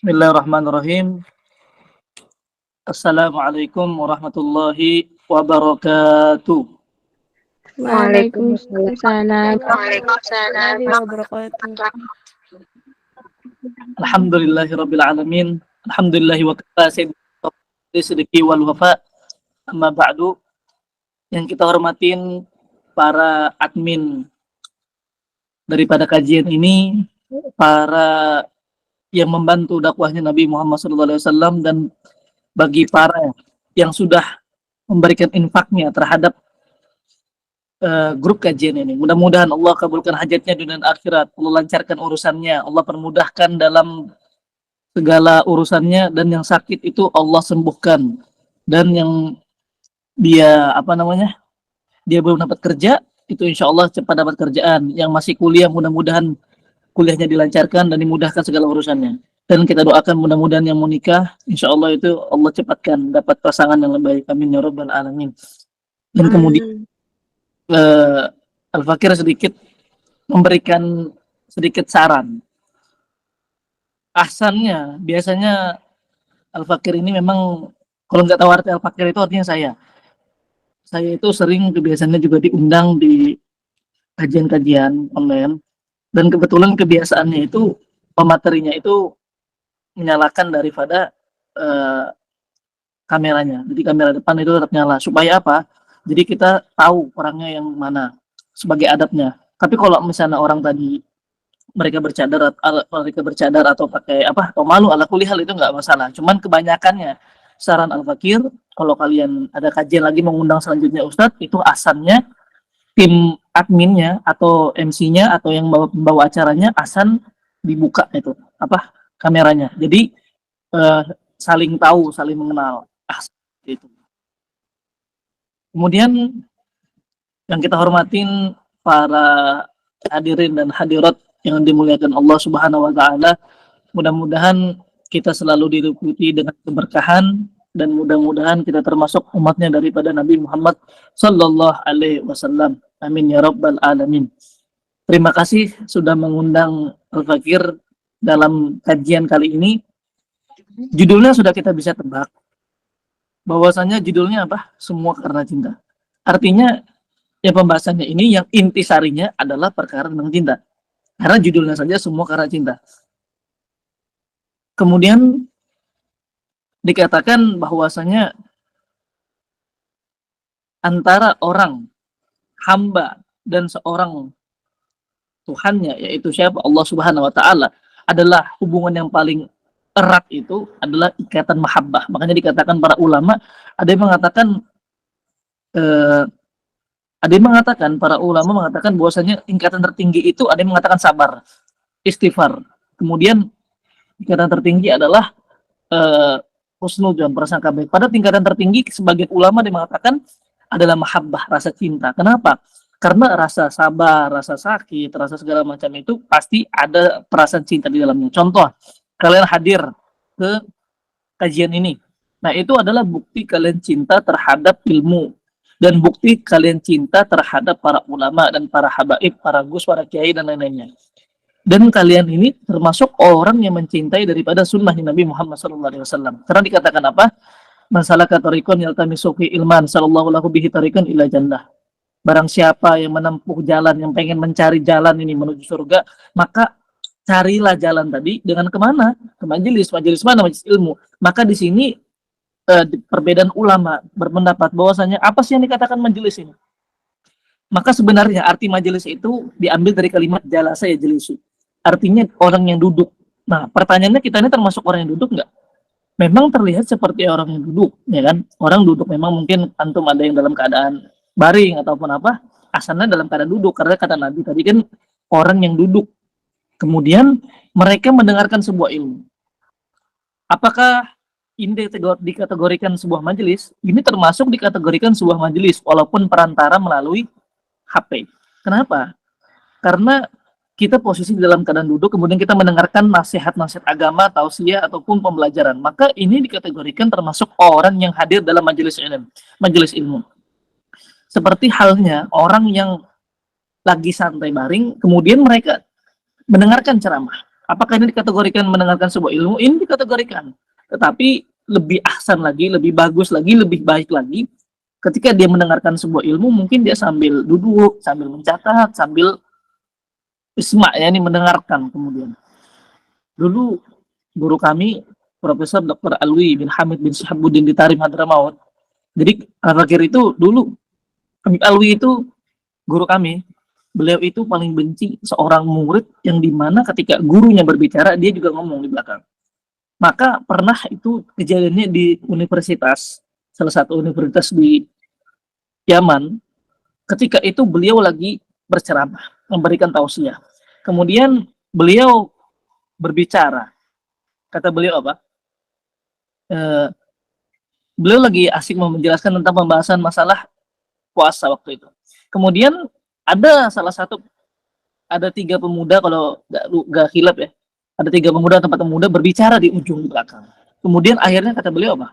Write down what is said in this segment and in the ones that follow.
Bismillahirrahmanirrahim. Assalamualaikum warahmatullahi wabarakatuh. Waalaikumsalam warahmatullahi wabarakatuh. Alhamdulillahirabbil alamin. Alhamdulillahi wa kafa sidqi wal wafa. Amma ba'du. Yang kita hormatin para admin daripada kajian ini, para yang membantu dakwahnya Nabi Muhammad SAW, dan bagi para yang sudah memberikan infaknya terhadap grup kajian ini. Mudah-mudahan Allah kabulkan hajatnya dunia dan akhirat. Allah lancarkan urusannya, Allah permudahkan dalam segala urusannya, dan yang sakit itu Allah sembuhkan. Dan yang dia dia belum dapat kerja, itu insya Allah cepat dapat kerjaan. Yang masih kuliah, mudah-mudahan kuliahnya dilancarkan dan dimudahkan segala urusannya. Dan kita doakan mudah-mudahan yang mau nikah, insya Allah itu Allah cepatkan dapat pasangan yang lebih baik. Amin ya rabbal alamin. Dan kemudian Al-Fakir sedikit memberikan sedikit saran. Ahsannya, biasanya Al-Fakir ini memang, kalau nggak tahu arti Al-Fakir itu artinya saya. Saya itu sering kebiasaannya juga diundang di kajian-kajian online. Dan kebetulan kebiasaannya itu, pematerinya itu menyalakan daripada kameranya. Jadi kamera depan itu tetap nyala. Supaya apa? Jadi kita tahu orangnya yang mana sebagai adabnya. Tapi kalau misalnya orang tadi mereka bercadar atau pakai atau malu, ala kulli hal itu nggak masalah. Cuman kebanyakannya saran Al-Fakir, kalau kalian ada kajian lagi mengundang selanjutnya Ustadz, itu asannya tim adminnya atau MC-nya atau yang bawa acaranya asan dibuka itu kameranya. Jadi saling tahu, saling mengenal. Itu. Kemudian yang kita hormatin para hadirin dan hadirat yang dimuliakan Allah Subhanahu wa taala, mudah-mudahan kita selalu diliputi dengan keberkahan dan mudah-mudahan kita termasuk umatnya daripada Nabi Muhammad sallallahu alaihi wasallam. Amin ya rabbal alamin. Terima kasih sudah mengundang Al-Fakir dalam kajian kali ini. Judulnya sudah kita bisa tebak. Bahwasanya judulnya apa? Semua karena cinta. Artinya ya pembahasannya ini yang intisarinya adalah perkara tentang cinta. Karena judulnya saja semua karena cinta. Kemudian dikatakan bahwasanya antara orang hamba dan seorang Tuhannya, yaitu siapa? Allah Subhanahu wa taala, adalah hubungan yang paling erat itu adalah ikatan mahabbah. Makanya dikatakan para ulama, ada yang mengatakan para ulama mengatakan bahwasanya tingkatan tertinggi itu ada yang mengatakan sabar, istighfar. Kemudian tingkatan tertinggi adalah husnudzon, prasangka baik. Pada tingkatan tertinggi sebagian ulama yang mengatakan adalah mahabbah, rasa cinta. Kenapa? Karena rasa sabar, rasa sakit, rasa segala macam itu pasti ada perasaan cinta di dalamnya. Contoh, kalian hadir ke kajian ini. Nah, itu adalah bukti kalian cinta terhadap ilmu. Dan bukti kalian cinta terhadap para ulama dan para habaib, para gus, para kiai, dan lain-lainnya. Dan kalian ini termasuk orang yang mencintai daripada sunnah Nabi Muhammad SAW. Karena dikatakan apa? Masalah katorikon yaltamisu fi ilman sallallahu lahu bihi tarikan ila jannah. Barang siapa yang menempuh jalan, yang pengen mencari jalan ini menuju surga, maka carilah jalan tadi dengan kemana? Ke majelis mana? Majelis ilmu. Maka di sini perbedaan ulama berpendapat bahwasanya apa sih yang dikatakan majelis ini? Maka sebenarnya arti majelis itu diambil dari kalimat jalasa yajlisu. Artinya orang yang duduk. Nah, pertanyaannya, kita ini termasuk orang yang duduk nggak? Memang terlihat seperti orang yang duduk, ya kan? Orang duduk memang mungkin antum ada yang dalam keadaan baring ataupun asalnya dalam keadaan duduk, karena kata Nabi tadi kan orang yang duduk. Kemudian mereka mendengarkan sebuah ilmu. Apakah ini dikategorikan sebuah majelis? Ini termasuk dikategorikan sebuah majelis walaupun perantara melalui HP. Kenapa? Karena kita posisi di dalam keadaan duduk, kemudian kita mendengarkan nasihat-nasihat agama, tausiah ataupun pembelajaran. Maka ini dikategorikan termasuk orang yang hadir dalam majelis ilmu. Seperti halnya orang yang lagi santai baring, kemudian mereka mendengarkan ceramah. Apakah ini dikategorikan mendengarkan sebuah ilmu? Ini dikategorikan. Tetapi lebih ahsan lagi, lebih bagus lagi, lebih baik lagi ketika dia mendengarkan sebuah ilmu, mungkin dia sambil duduk, sambil mencatat, sambil isma, ya ini mendengarkan. Kemudian dulu guru kami Profesor Dr. Alwi bin Hamid bin Syahabuddin di Tarim Hadramaut. Jadi akhir itu dulu Alwi itu guru kami. Beliau itu paling benci seorang murid yang dimana ketika gurunya berbicara dia juga ngomong di belakang. Maka pernah itu kejadiannya di universitas, salah satu universitas di Yaman. Ketika itu beliau lagi berceramah, memberikan tausiah. Kemudian beliau berbicara. Kata beliau apa? Beliau lagi asik menjelaskan tentang pembahasan masalah puasa waktu itu. Kemudian ada salah satu, ada 3 pemuda, kalau nggak hilap ya, ada 3 pemuda tempat pemuda berbicara di ujung belakang. Kemudian akhirnya kata beliau apa?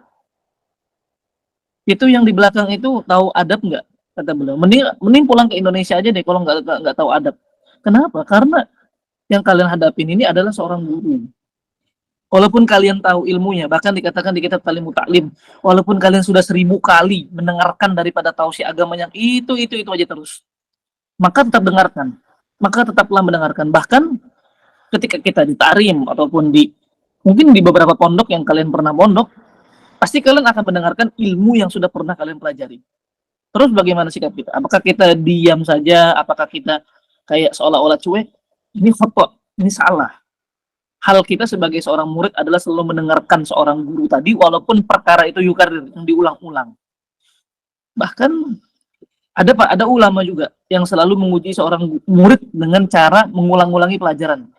Itu yang di belakang itu tahu adab nggak? Kata beliau. Mending pulang ke Indonesia aja deh kalau nggak tahu adab. Kenapa? Karena yang kalian hadapin ini adalah seorang guru. Walaupun kalian tahu ilmunya, bahkan dikatakan di kitab Talimut Ta'lim, walaupun kalian sudah 1000 kali mendengarkan daripada tausiah agama yang itu aja terus, maka tetap dengarkan. Maka tetaplah mendengarkan. Bahkan ketika kita di Tarim ataupun di mungkin di beberapa pondok yang kalian pernah pondok, pasti kalian akan mendengarkan ilmu yang sudah pernah kalian pelajari. Terus bagaimana sikap kita? Apakah kita diam saja? Apakah kita kayak seolah-olah cuek? Ini khata, ini salah. Hal kita sebagai seorang murid adalah selalu mendengarkan seorang guru tadi, walaupun perkara itu yukarir, yang diulang-ulang. Bahkan ada ulama juga yang selalu menguji seorang murid dengan cara mengulang-ulangi pelajaran.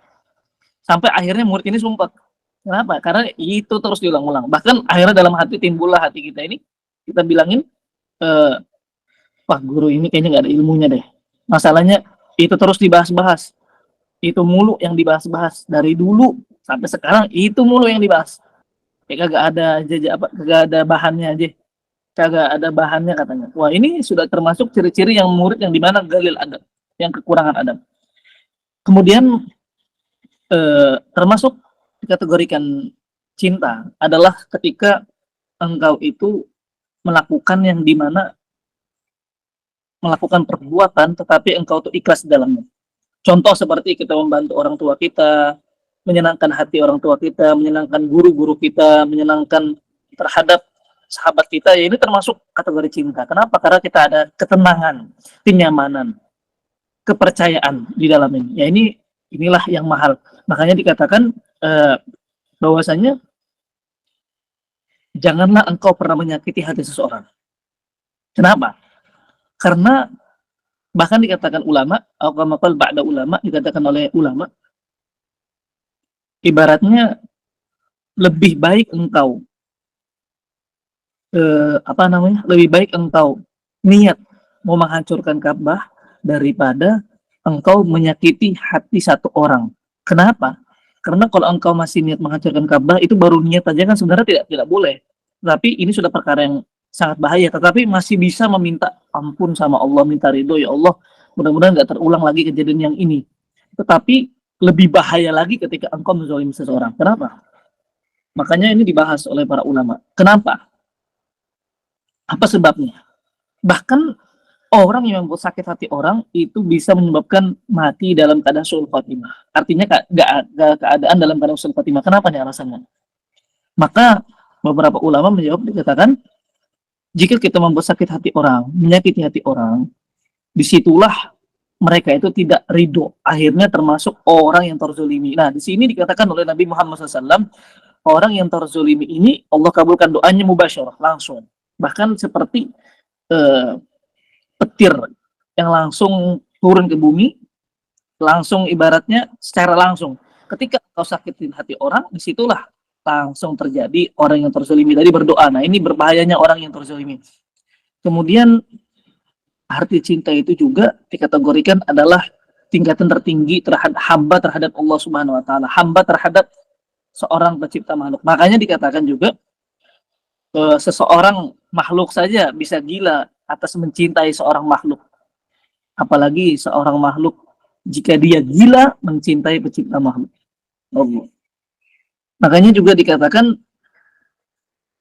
Sampai akhirnya murid ini sumpah. Kenapa? Karena itu terus diulang-ulang. Bahkan akhirnya dalam hati timbullah hati kita ini, kita bilangin, wah guru ini kayaknya nggak ada ilmunya deh. Masalahnya itu terus dibahas-bahas. Itu mulu yang dibahas-bahas dari dulu sampai sekarang, itu mulu yang dibahas. Kayak kagak ada bahannya aja. Kagak ada bahannya katanya. Wah, ini sudah termasuk ciri-ciri yang murid yang dimana galil adab, yang kekurangan adab. Kemudian termasuk dikategorikan cinta adalah ketika engkau itu melakukan yang dimana melakukan perbuatan tetapi engkau tuh ikhlas di dalamnya. Contoh seperti kita membantu orang tua kita, menyenangkan hati orang tua kita, menyenangkan guru-guru kita, menyenangkan terhadap sahabat kita, ya ini termasuk kategori cinta. Kenapa? Karena kita ada ketenangan, kenyamanan, kepercayaan di dalam ini. Ya inilah yang mahal. Makanya dikatakan bahwasanya janganlah engkau pernah menyakiti hati seseorang. Kenapa? Karena bahkan dikatakan ulama, atau ba'da ulama, dikatakan oleh ulama, ibaratnya lebih baik engkau lebih baik engkau niat mau menghancurkan Ka'bah daripada engkau menyakiti hati satu orang. Kenapa? Karena kalau engkau masih niat menghancurkan Ka'bah, itu baru niat aja kan sebenarnya tidak boleh. Tapi ini sudah perkara yang sangat bahaya, tetapi masih bisa meminta ampun sama Allah, minta ridho, ya Allah, mudah-mudahan nggak terulang lagi kejadian yang ini. Tetapi lebih bahaya lagi ketika engkau menzalimi seseorang. Kenapa? Makanya ini dibahas oleh para ulama. Kenapa? Apa sebabnya? Bahkan orang yang membuat sakit hati orang itu bisa menyebabkan mati dalam keadaan su'ul khatimah. Artinya gak keadaan dalam keadaan su'ul khatimah. Kenapa nih alasannya? Maka beberapa ulama menjawab, dikatakan jika kita membuat sakit hati orang, menyakiti hati orang, disitulah mereka itu tidak ridho. Akhirnya termasuk orang yang terzolimi. Nah, di sini dikatakan oleh Nabi Muhammad SAW, orang yang terzolimi ini Allah kabulkan doanya mubasyarah, langsung. Bahkan seperti petir yang langsung turun ke bumi, langsung ibaratnya secara langsung. Ketika kau sakitin hati orang, disitulah langsung terjadi orang yang terzolimi tadi berdoa. Nah, ini berbahayanya orang yang terzolimi. Kemudian arti cinta itu juga dikategorikan adalah tingkatan tertinggi terhadap hamba terhadap Allah Subhanahu wa taala, hamba terhadap seorang pencipta makhluk. Makanya dikatakan juga seseorang makhluk saja bisa gila atas mencintai seorang makhluk. Apalagi seorang makhluk jika dia gila mencintai pencipta makhluk. Allah. Makanya juga dikatakan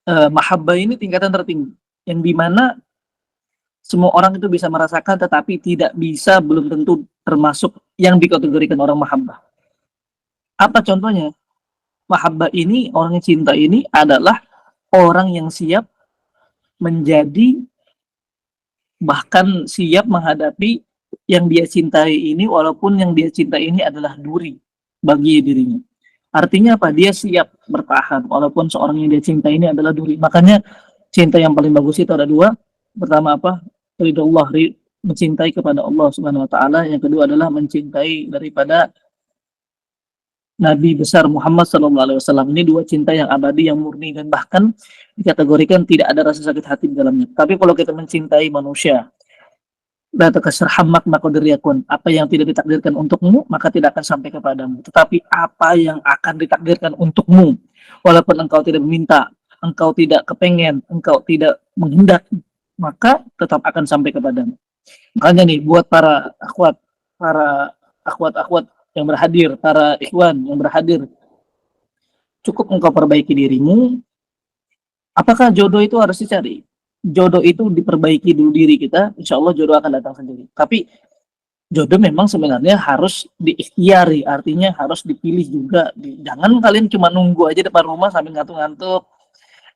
mahabbah ini tingkatan tertinggi, yang dimana semua orang itu bisa merasakan, tetapi tidak bisa, belum tentu termasuk yang dikategorikan orang mahabbah. Apa contohnya? Mahabbah ini, orang yang cinta ini adalah orang yang siap menjadi, bahkan siap menghadapi yang dia cintai ini, walaupun yang dia cintai ini adalah duri bagi dirinya. Artinya apa? Dia siap bertahan walaupun seorang yang dia cintai ini adalah duri. Makanya cinta yang paling bagus itu ada dua. Pertama apa? Ridullah, mencintai kepada Allah Subhanahu wa taala. Yang kedua adalah mencintai daripada Nabi besar Muhammad sallallahu alaihi wasallam. Ini dua cinta yang abadi, yang murni, dan bahkan dikategorikan tidak ada rasa sakit hati di dalamnya. Tapi kalau kita mencintai manusia, la takasarhamak maqdiriyakun, apa yang tidak ditakdirkan untukmu maka tidak akan sampai kepadamu. Tetapi apa yang akan ditakdirkan untukmu, walaupun engkau tidak meminta, engkau tidak kepengen, engkau tidak menghendak, maka tetap akan sampai kepadamu. Makanya nih, buat para akhwat yang berhadir, para ikhwan yang berhadir, cukup engkau perbaiki dirimu. Apakah jodoh itu harus dicari? Jodoh itu diperbaiki dulu diri kita, insya Allah jodoh akan datang sendiri. Tapi jodoh memang sebenarnya harus diikhtiari, artinya harus dipilih juga. Jangan kalian cuma nunggu aja depan rumah sambil ngantuk-ngantuk,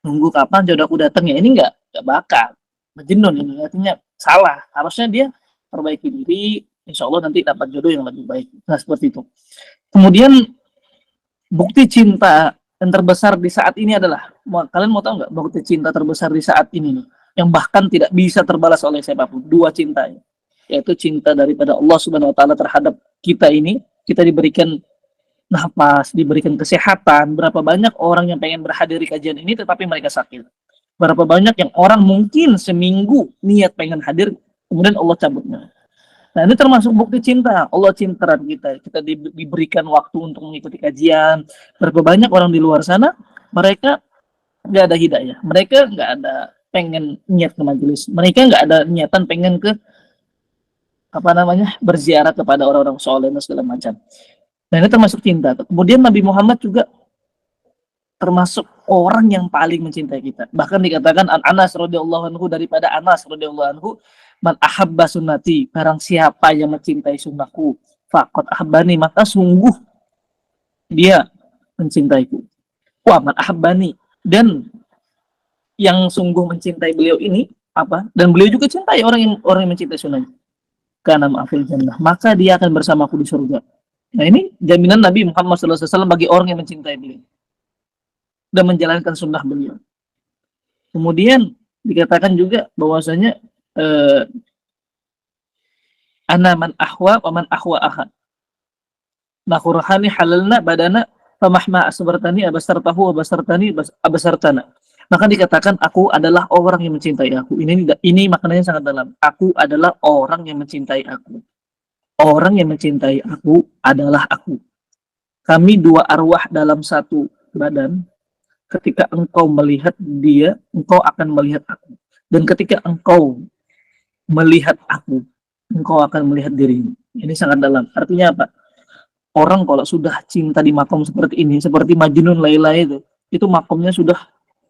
nunggu kapan jodoh aku datang. Ya ini nggak bakal. Majnun ini, artinya salah. Harusnya dia perbaiki diri, insya Allah nanti dapat jodoh yang lebih baik. Nah seperti itu. Kemudian bukti cinta yang terbesar di saat ini adalah, kalian mau tahu nggak bukti cinta terbesar di saat ini nih, yang bahkan tidak bisa terbalas oleh siapapun? Dua cinta, yaitu cinta daripada Allah Subhanahu wa taala terhadap kita ini. Kita diberikan nafas, diberikan kesehatan. Berapa banyak orang yang pengen berhadir di kajian ini tetapi mereka sakit. Berapa banyak yang orang mungkin seminggu niat pengen hadir, kemudian Allah cabutnya. Nah ini termasuk bukti cinta. Allah cinta kita. Kita diberikan waktu untuk mengikuti kajian. Berapa banyak orang di luar sana, mereka nggak ada hidayah. Mereka nggak ada pengen niat ke majelis. Mereka nggak ada niatan pengen ke berziarah kepada orang-orang soleh dan segala macam. Nah ini termasuk cinta. Kemudian Nabi Muhammad juga termasuk orang yang paling mencintai kita. Bahkan dikatakan Anas radhiyallahu anhu, daripada Anas radhiyallahu anhu, man ahabba sunnati, barang siapa yang mencintai sunnahku, faqad ahabbani, maka sungguh dia mencintaiku. Wa man ahabbani, dan yang sungguh mencintai beliau ini apa? Dan beliau juga cintai orang yang mencintai sunnahnya. Kana ma'afil jannah, maka dia akan bersamaku di surga. Nah ini jaminan Nabi Muhammad SAW bagi orang yang mencintai beliau dan menjalankan sunnah beliau. Kemudian dikatakan juga bahwasanya ana man ahwa wa man ahwa ahad. Nakhurhani halalna badana famahma asbartani abasartahu abasartana. Maka dikatakan aku adalah orang yang mencintai aku. Ini maknanya sangat dalam. Aku adalah orang yang mencintai aku. Orang yang mencintai aku adalah aku. Kami dua arwah dalam satu badan. Ketika engkau melihat dia, engkau akan melihat aku. Dan ketika engkau melihat aku, engkau akan melihat dirimu. Ini sangat dalam. Artinya apa? Orang kalau sudah cinta di makom seperti ini, seperti Majnun Laila itu makomnya sudah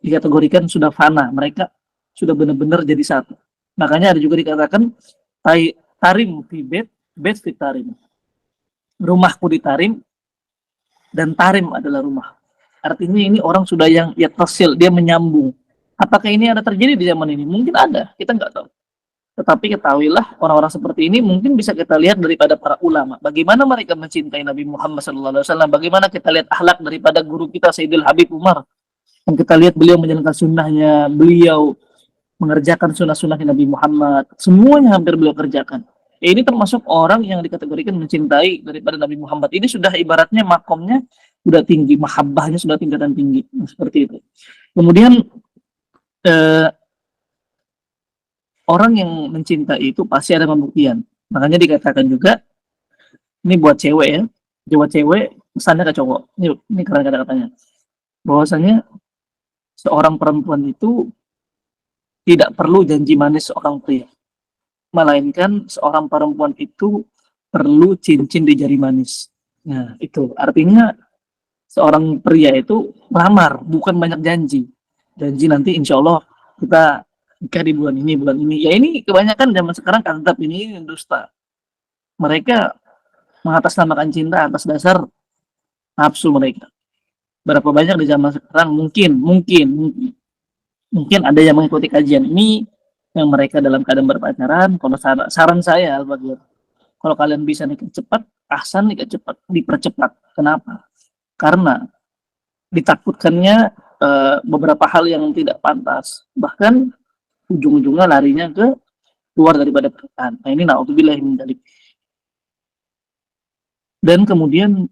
dikategorikan sudah fana. Mereka sudah benar-benar jadi satu. Makanya ada juga dikatakan tarim fi bet fi tarim. Rumahku di tarim, dan tarim adalah rumah. Artinya ini orang sudah yang yattasil, dia menyambung. Apakah ini ada terjadi di zaman ini? Mungkin ada, kita nggak tahu. Tetapi ketahuilah orang-orang seperti ini mungkin bisa kita lihat daripada para ulama. Bagaimana mereka mencintai Nabi Muhammad SAW. Bagaimana kita lihat akhlak daripada guru kita Sayyidil Habib Umar. Yang kita lihat beliau menjalankan sunnahnya, beliau mengerjakan sunnah-sunnah Nabi Muhammad. Semuanya hampir beliau kerjakan. Ini termasuk orang yang dikategorikan mencintai daripada Nabi Muhammad. Ini sudah ibaratnya makomnya sudah tinggi, mahabbahnya sudah tingkatan tinggi. Seperti itu. Kemudian orang yang mencintai itu pasti ada pembuktian. Makanya dikatakan juga, ini buat cewek ya, buat cewek pesannya ke cowok. Ini keren kata-katanya. Bahwasanya seorang perempuan itu tidak perlu janji manis seorang pria, melainkan seorang perempuan itu perlu cincin di jari manis. Nah itu artinya seorang pria itu melamar, bukan banyak janji. Janji nanti insya Allah kita nikah di bulan ini. Ya ini kebanyakan zaman sekarang kadzab, ini dusta. Mereka mengatasnamakan cinta atas dasar nafsu mereka. Berapa banyak di zaman sekarang mungkin ada yang mengikuti kajian ini yang mereka dalam keadaan berpacaran. Kalau saran saya Al-Bagir, kalau kalian bisa nikah cepat, ahsan nikah cepat, dipercepat. Kenapa? Karena ditakutkannya beberapa hal yang tidak pantas. Bahkan ujung-ujungnya larinya ke luar daripada pernikahan. Nah ini naudzubillah min dzalik. Dan kemudian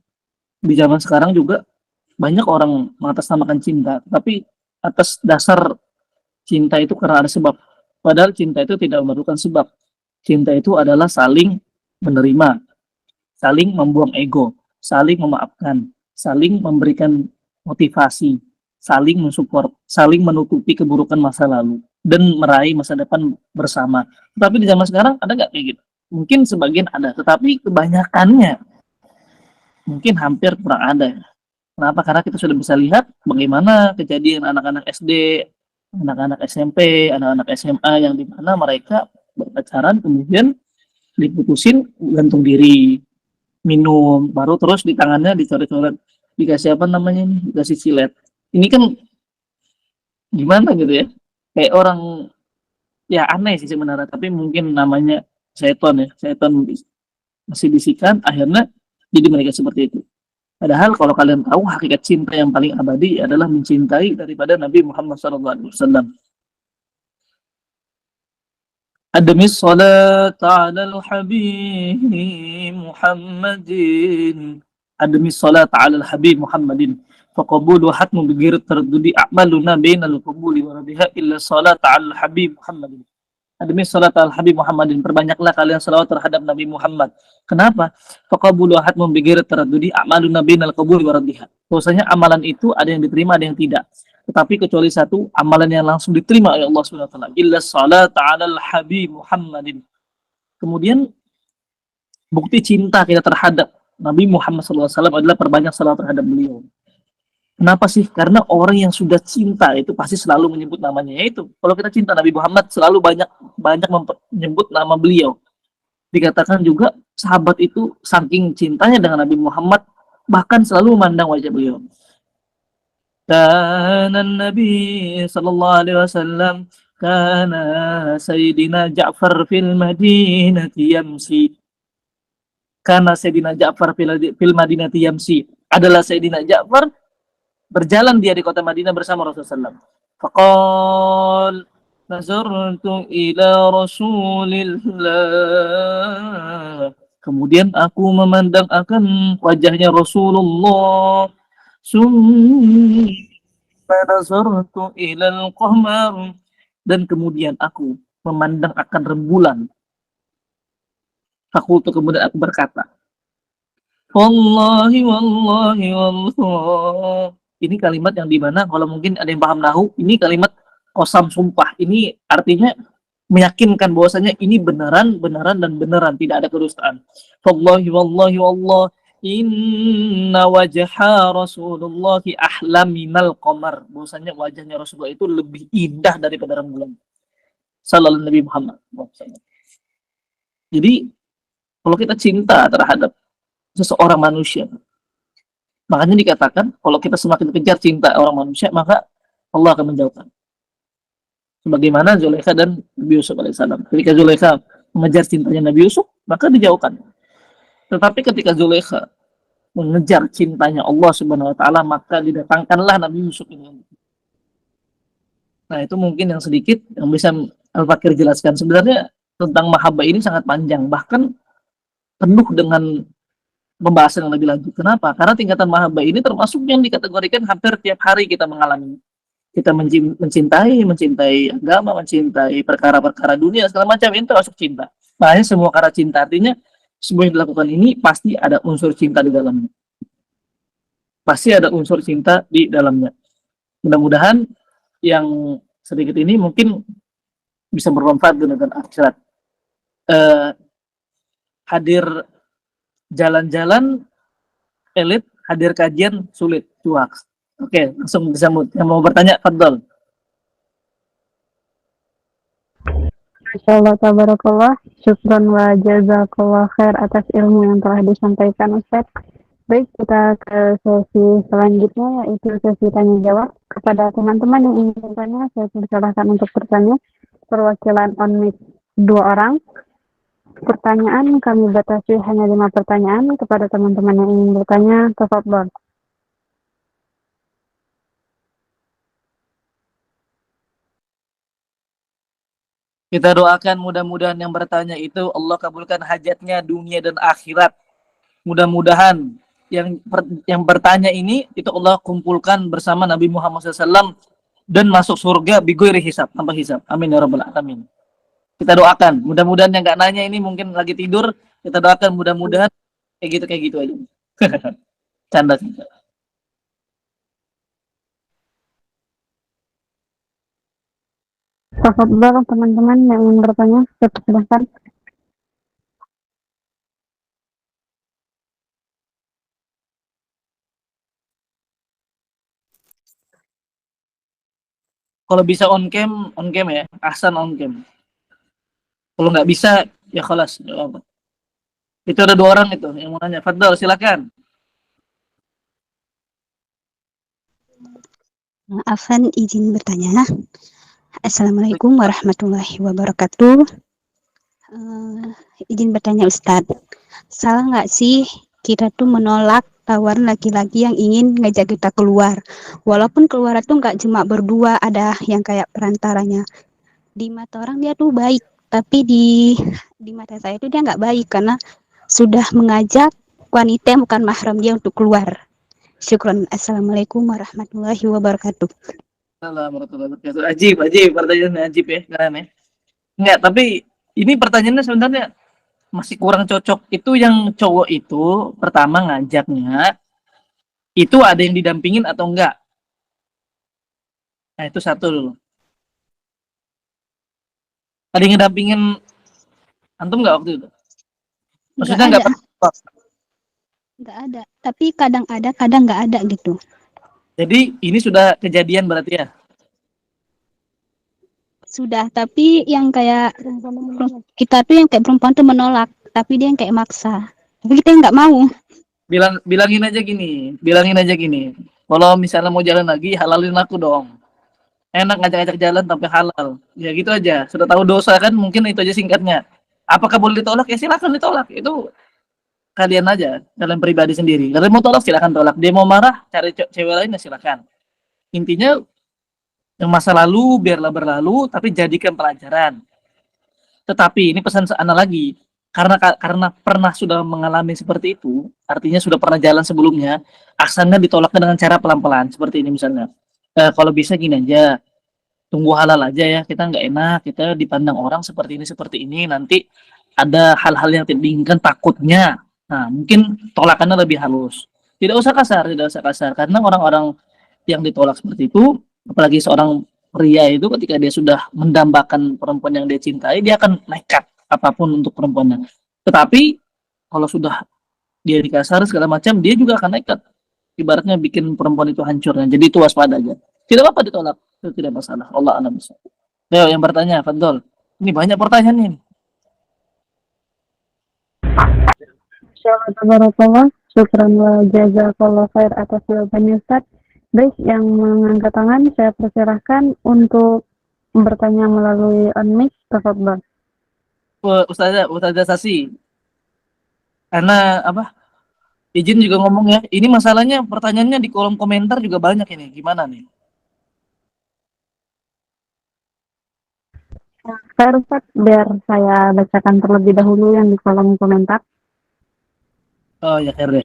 di zaman sekarang juga banyak orang mengatasnamakan cinta, tapi atas dasar cinta itu karena ada sebab. Padahal cinta itu tidak memerlukan sebab. Cinta itu adalah saling menerima, saling membuang ego, saling memaafkan, saling memberikan motivasi, saling mensupport, saling menutupi keburukan masa lalu, dan meraih masa depan bersama. Tapi di zaman sekarang ada nggak kayak gitu? Mungkin sebagian ada, tetapi kebanyakannya mungkin hampir kurang ada. Kenapa? Karena kita sudah bisa lihat bagaimana kejadian anak-anak SD, anak-anak SMP, anak-anak SMA yang dimana mereka berpacaran kemudian diputusin gantung diri, minum, baru terus di tangannya dicoret-coret, dikasih apa namanya ini, dikasih silet. Ini kan gimana gitu ya? Kayak orang ya aneh sih sebenarnya, tapi mungkin namanya setan ya, setan masih bisikan, akhirnya jadi mereka seperti itu. Padahal kalau kalian tahu hakikat cinta yang paling abadi adalah mencintai daripada Nabi Muhammad SAW. Adami salat ala al-habib Muhammadin. Adami salat ala al-habib Muhammadin. Faqabulu hatmu bigir terdudi a'maluna bainal qubuli wa radiha illa salat ala al-habib Muhammadin. Demi salat al-habib Muhammadin, perbanyaklah kalian salawat terhadap Nabi Muhammad. Kenapa? Faqabulu ahad membigir teraddudi a'malun nabiyil qabul wa raddiha. Bahwasanya amalan itu ada yang diterima, ada yang tidak. Tetapi kecuali satu, amalan yang langsung diterima oleh Allah Subhanahu wa taala. Illa salat 'alal habib Muhammadin. Kemudian bukti cinta kita terhadap Nabi Muhammad SAW adalah perbanyak salawat terhadap beliau. Kenapa sih? Karena orang yang sudah cinta itu pasti selalu menyebut namanya. Yaitu kalau kita cinta Nabi Muhammad selalu banyak menyebut nama beliau. Dikatakan juga sahabat itu saking cintanya dengan Nabi Muhammad bahkan selalu memandang wajah beliau. Kana Nabi sallallahu alaihi wasallam kana Sayyidina Ja'far fil Madinati yamsi. Kana Sayyidina Ja'far fil Madinati yamsi. Adalah Sayyidina Ja'far berjalan dia di kota Madinah bersama Rasulullah SAW. Faqal nazartu ila Rasulillah. Kemudian aku memandang akan wajahnya Rasulullah. Summa nazartu ila al-qamar. Dan kemudian aku memandang akan rembulan. Fakultu, kemudian aku berkata, Wallahi, wallahi, wallah. Ini kalimat yang dimana kalau mungkin ada yang paham nahu, ini kalimat qasam sumpah. Ini artinya meyakinkan bahwasanya ini beneran, dan beneran, tidak ada kedustaan. Wallahi, wallahi, wallah. Inna wajha Rasulullah ahla minal qamar. Bahwasanya wajahnya Rasulullah itu lebih indah daripada rembulan. Sallallahu Nabi Muhammad. Jadi kalau kita cinta terhadap seseorang manusia, makanya dikatakan kalau kita semakin kejar cinta orang manusia, maka Allah akan menjauhkan. Sebagaimana Zulaikha dan Nabi Yusuf alaihissalam. Ketika Zulaikha mengejar cintanya Nabi Yusuf, maka dijauhkan. Tetapi ketika Zulaikha mengejar cintanya Allah Subhanahu wa taala, maka didatangkanlah Nabi Yusuf ini. Nah, itu mungkin yang sedikit yang bisa Al-Fakir jelaskan. Sebenarnya tentang mahabbah ini sangat panjang, bahkan penuh dengan pembahasan yang lebih lanjut. Kenapa? Karena tingkatan mahabbah ini termasuk yang dikategorikan hampir tiap hari kita mengalami. Kita mencintai agama, mencintai perkara-perkara dunia, segala macam, itu termasuk cinta. Makanya semua perkara cinta, artinya semua yang dilakukan ini pasti ada unsur cinta di dalamnya. Pasti ada unsur cinta di dalamnya. Mudah-mudahan yang sedikit ini mungkin bisa bermanfaat dengan akhirat. Hadir jalan-jalan elit, hadir kajian sulit. Cuak. Oke, langsung disambut. Yang mau bertanya, Fadol. Masyaallah tabarakallah. Syukran wa jazakallah khair atas ilmu yang telah disampaikan Ustaz. Baik, kita ke sesi selanjutnya yaitu sesi tanya jawab. Kepada teman-teman yang ingin bertanya, saya persilahkan untuk bertanya. Perwakilan on-mic 2 orang. Pertanyaan kami batasi hanya 5 pertanyaan. Kepada teman-teman yang ingin bertanya, tafadhol. Kita doakan mudah-mudahan yang bertanya itu Allah kabulkan hajatnya dunia dan akhirat. Mudah-mudahan yang bertanya ini itu Allah kumpulkan bersama Nabi Muhammad SAW dan masuk surga bighairi hisab, tanpa hisab. Amin ya rabbal alamin. Kita doakan, mudah-mudahan yang nggak nanya ini mungkin lagi tidur, kita doakan mudah-mudahan kayak gitu aja. Canda. Tafadhol teman-teman yang ingin bertanya, silahkan. Kalau bisa on cam ya, ahsan on cam. Kalau nggak bisa, ya kelas. Itu ada 2 orang itu yang mau nanya. Fadl, silakan. Afan izin bertanya. Assalamualaikum warahmatullahi wabarakatuh. Izin bertanya Ustadz, salah nggak sih kita tuh menolak tawaran laki-laki yang ingin ngajak kita keluar? Walaupun keluar tuh nggak cuma berdua, ada yang kayak perantaranya. Di mata orang dia tuh baik, tapi di mata saya tuh dia nggak baik karena sudah mengajak wanita yang bukan mahram dia untuk keluar. Syukron. Assalamualaikum warahmatullahi wabarakatuh. Assalamualaikum. Ajib, pertanyaannya ajib ya, keren ya. Enggak, tapi ini pertanyaannya sebenarnya masih kurang cocok. Itu yang cowok itu pertama ngajaknya itu ada yang didampingin atau enggak? Nah, itu satu dulu. Ada yang ngedampingin antum enggak waktu itu? Maksudnya enggak pernah. Nggak ada, tapi kadang ada, kadang nggak ada gitu. Jadi ini sudah kejadian berarti ya? Sudah, tapi yang kayak kita tuh yang kayak perempuan tuh menolak, tapi dia yang kayak maksa. Tapi kita nggak mau. Bilangin aja gini. Kalau misalnya mau jalan lagi, halalin aku dong. Enak ngajak-ngajak jalan tapi halal. Ya gitu aja. Sudah tahu dosa kan, mungkin itu aja singkatnya. Apakah boleh ditolak? Ya silakan ditolak. Itu kalian aja, kalian pribadi sendiri. Kalau mau tolak silakan tolak. Dia mau marah, cari cewek lain ya silakan. Intinya yang masa lalu biarlah berlalu, tapi jadikan pelajaran. Tetapi ini pesan anak lagi, karena pernah sudah mengalami seperti itu, artinya sudah pernah jalan sebelumnya, asalnya ditolaknya dengan cara pelan-pelan seperti ini misalnya. Kalau bisa gini aja, tunggu halal aja ya, kita nggak enak, kita dipandang orang seperti ini, nanti ada hal-hal yang tidak diinginkan takutnya. Nah, mungkin tolakannya lebih halus. Tidak usah kasar, karena orang-orang yang ditolak seperti itu, apalagi seorang pria itu ketika dia sudah mendambakan perempuan yang dia cintai, dia akan nekat apapun untuk perempuannya. Tetapi kalau sudah dia dikasar segala macam, dia juga akan nekat. Ibaratnya bikin perempuan itu hancurnya. Jadi itu waspada aja. Tidak apa ditolak, itu tidak masalah. Allah a'lam bishawab. Ayo yang bertanya, Fadol. Ini banyak pertanyaan nih. Assalamualaikum. Syukran wa jazakallah khair atas jawabannya Ustaz. Baik, yang mengangkat tangan saya persilahkan untuk bertanya melalui on-mic. Tafadhol. Ustazah Sasi. Karena apa? Izin juga ngomong ya. Ini masalahnya pertanyaannya di kolom komentar juga banyak ini. Gimana nih? Saya Ustaz, biar saya bacakan terlebih dahulu yang di kolom komentar. Oh ya, keren.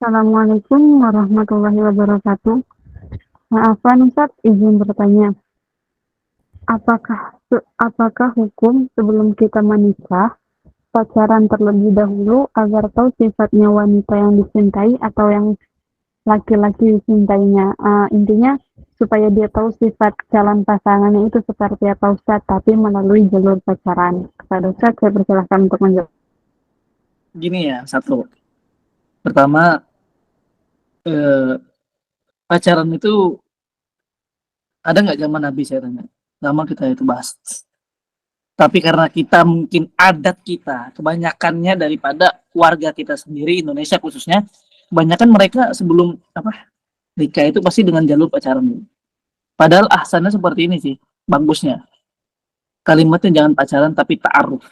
Assalamualaikum warahmatullahi wabarakatuh. Maafkan Ustaz, izin bertanya. Apakah hukum sebelum kita menikah pacaran terlebih dahulu agar tahu sifatnya wanita yang dicintai atau yang laki-laki dicintainya? Intinya supaya dia tahu sifat calon pasangannya itu seperti apa Ustaz, tapi melalui jalur pacaran. Kepada Ustaz saya persilahkan untuk menjawab. Gini ya, satu. Pertama, eh, pacaran itu ada nggak zaman Nabi saya tanya? Lama kita itu bahas. Tapi karena kita mungkin adat kita, kebanyakannya daripada warga kita sendiri, Indonesia khususnya, kebanyakan mereka sebelum apa nikah itu pasti dengan jalur pacaran. Padahal ahsannya seperti ini sih, bagusnya. Kalimatnya jangan pacaran tapi ta'aruf.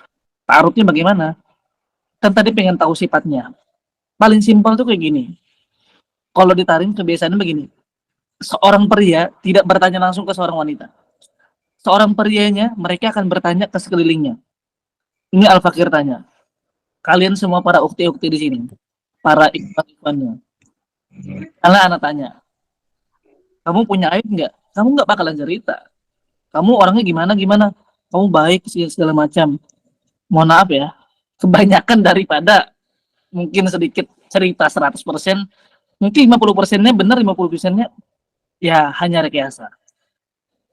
Ta'arufnya bagaimana? Kan tadi pengen tahu sifatnya. Paling simpel tuh kayak gini. Kalau ditarik kebiasaannya begini. Seorang pria tidak bertanya langsung ke seorang wanita. Seorang prianya mereka akan bertanya ke sekelilingnya. Ini Al-Fakir tanya. Kalian semua para ukti-ukti di sini. Para ikhwan-ikhwannya. Karena anak tanya. Kamu punya aib nggak? Kamu nggak bakalan cerita. Kamu orangnya gimana? Kamu baik segala macam. Mohon maaf ya. Kebanyakan daripada mungkin sedikit cerita 100%, mungkin 50%-nya benar, 50%-nya ya hanya rekayasa.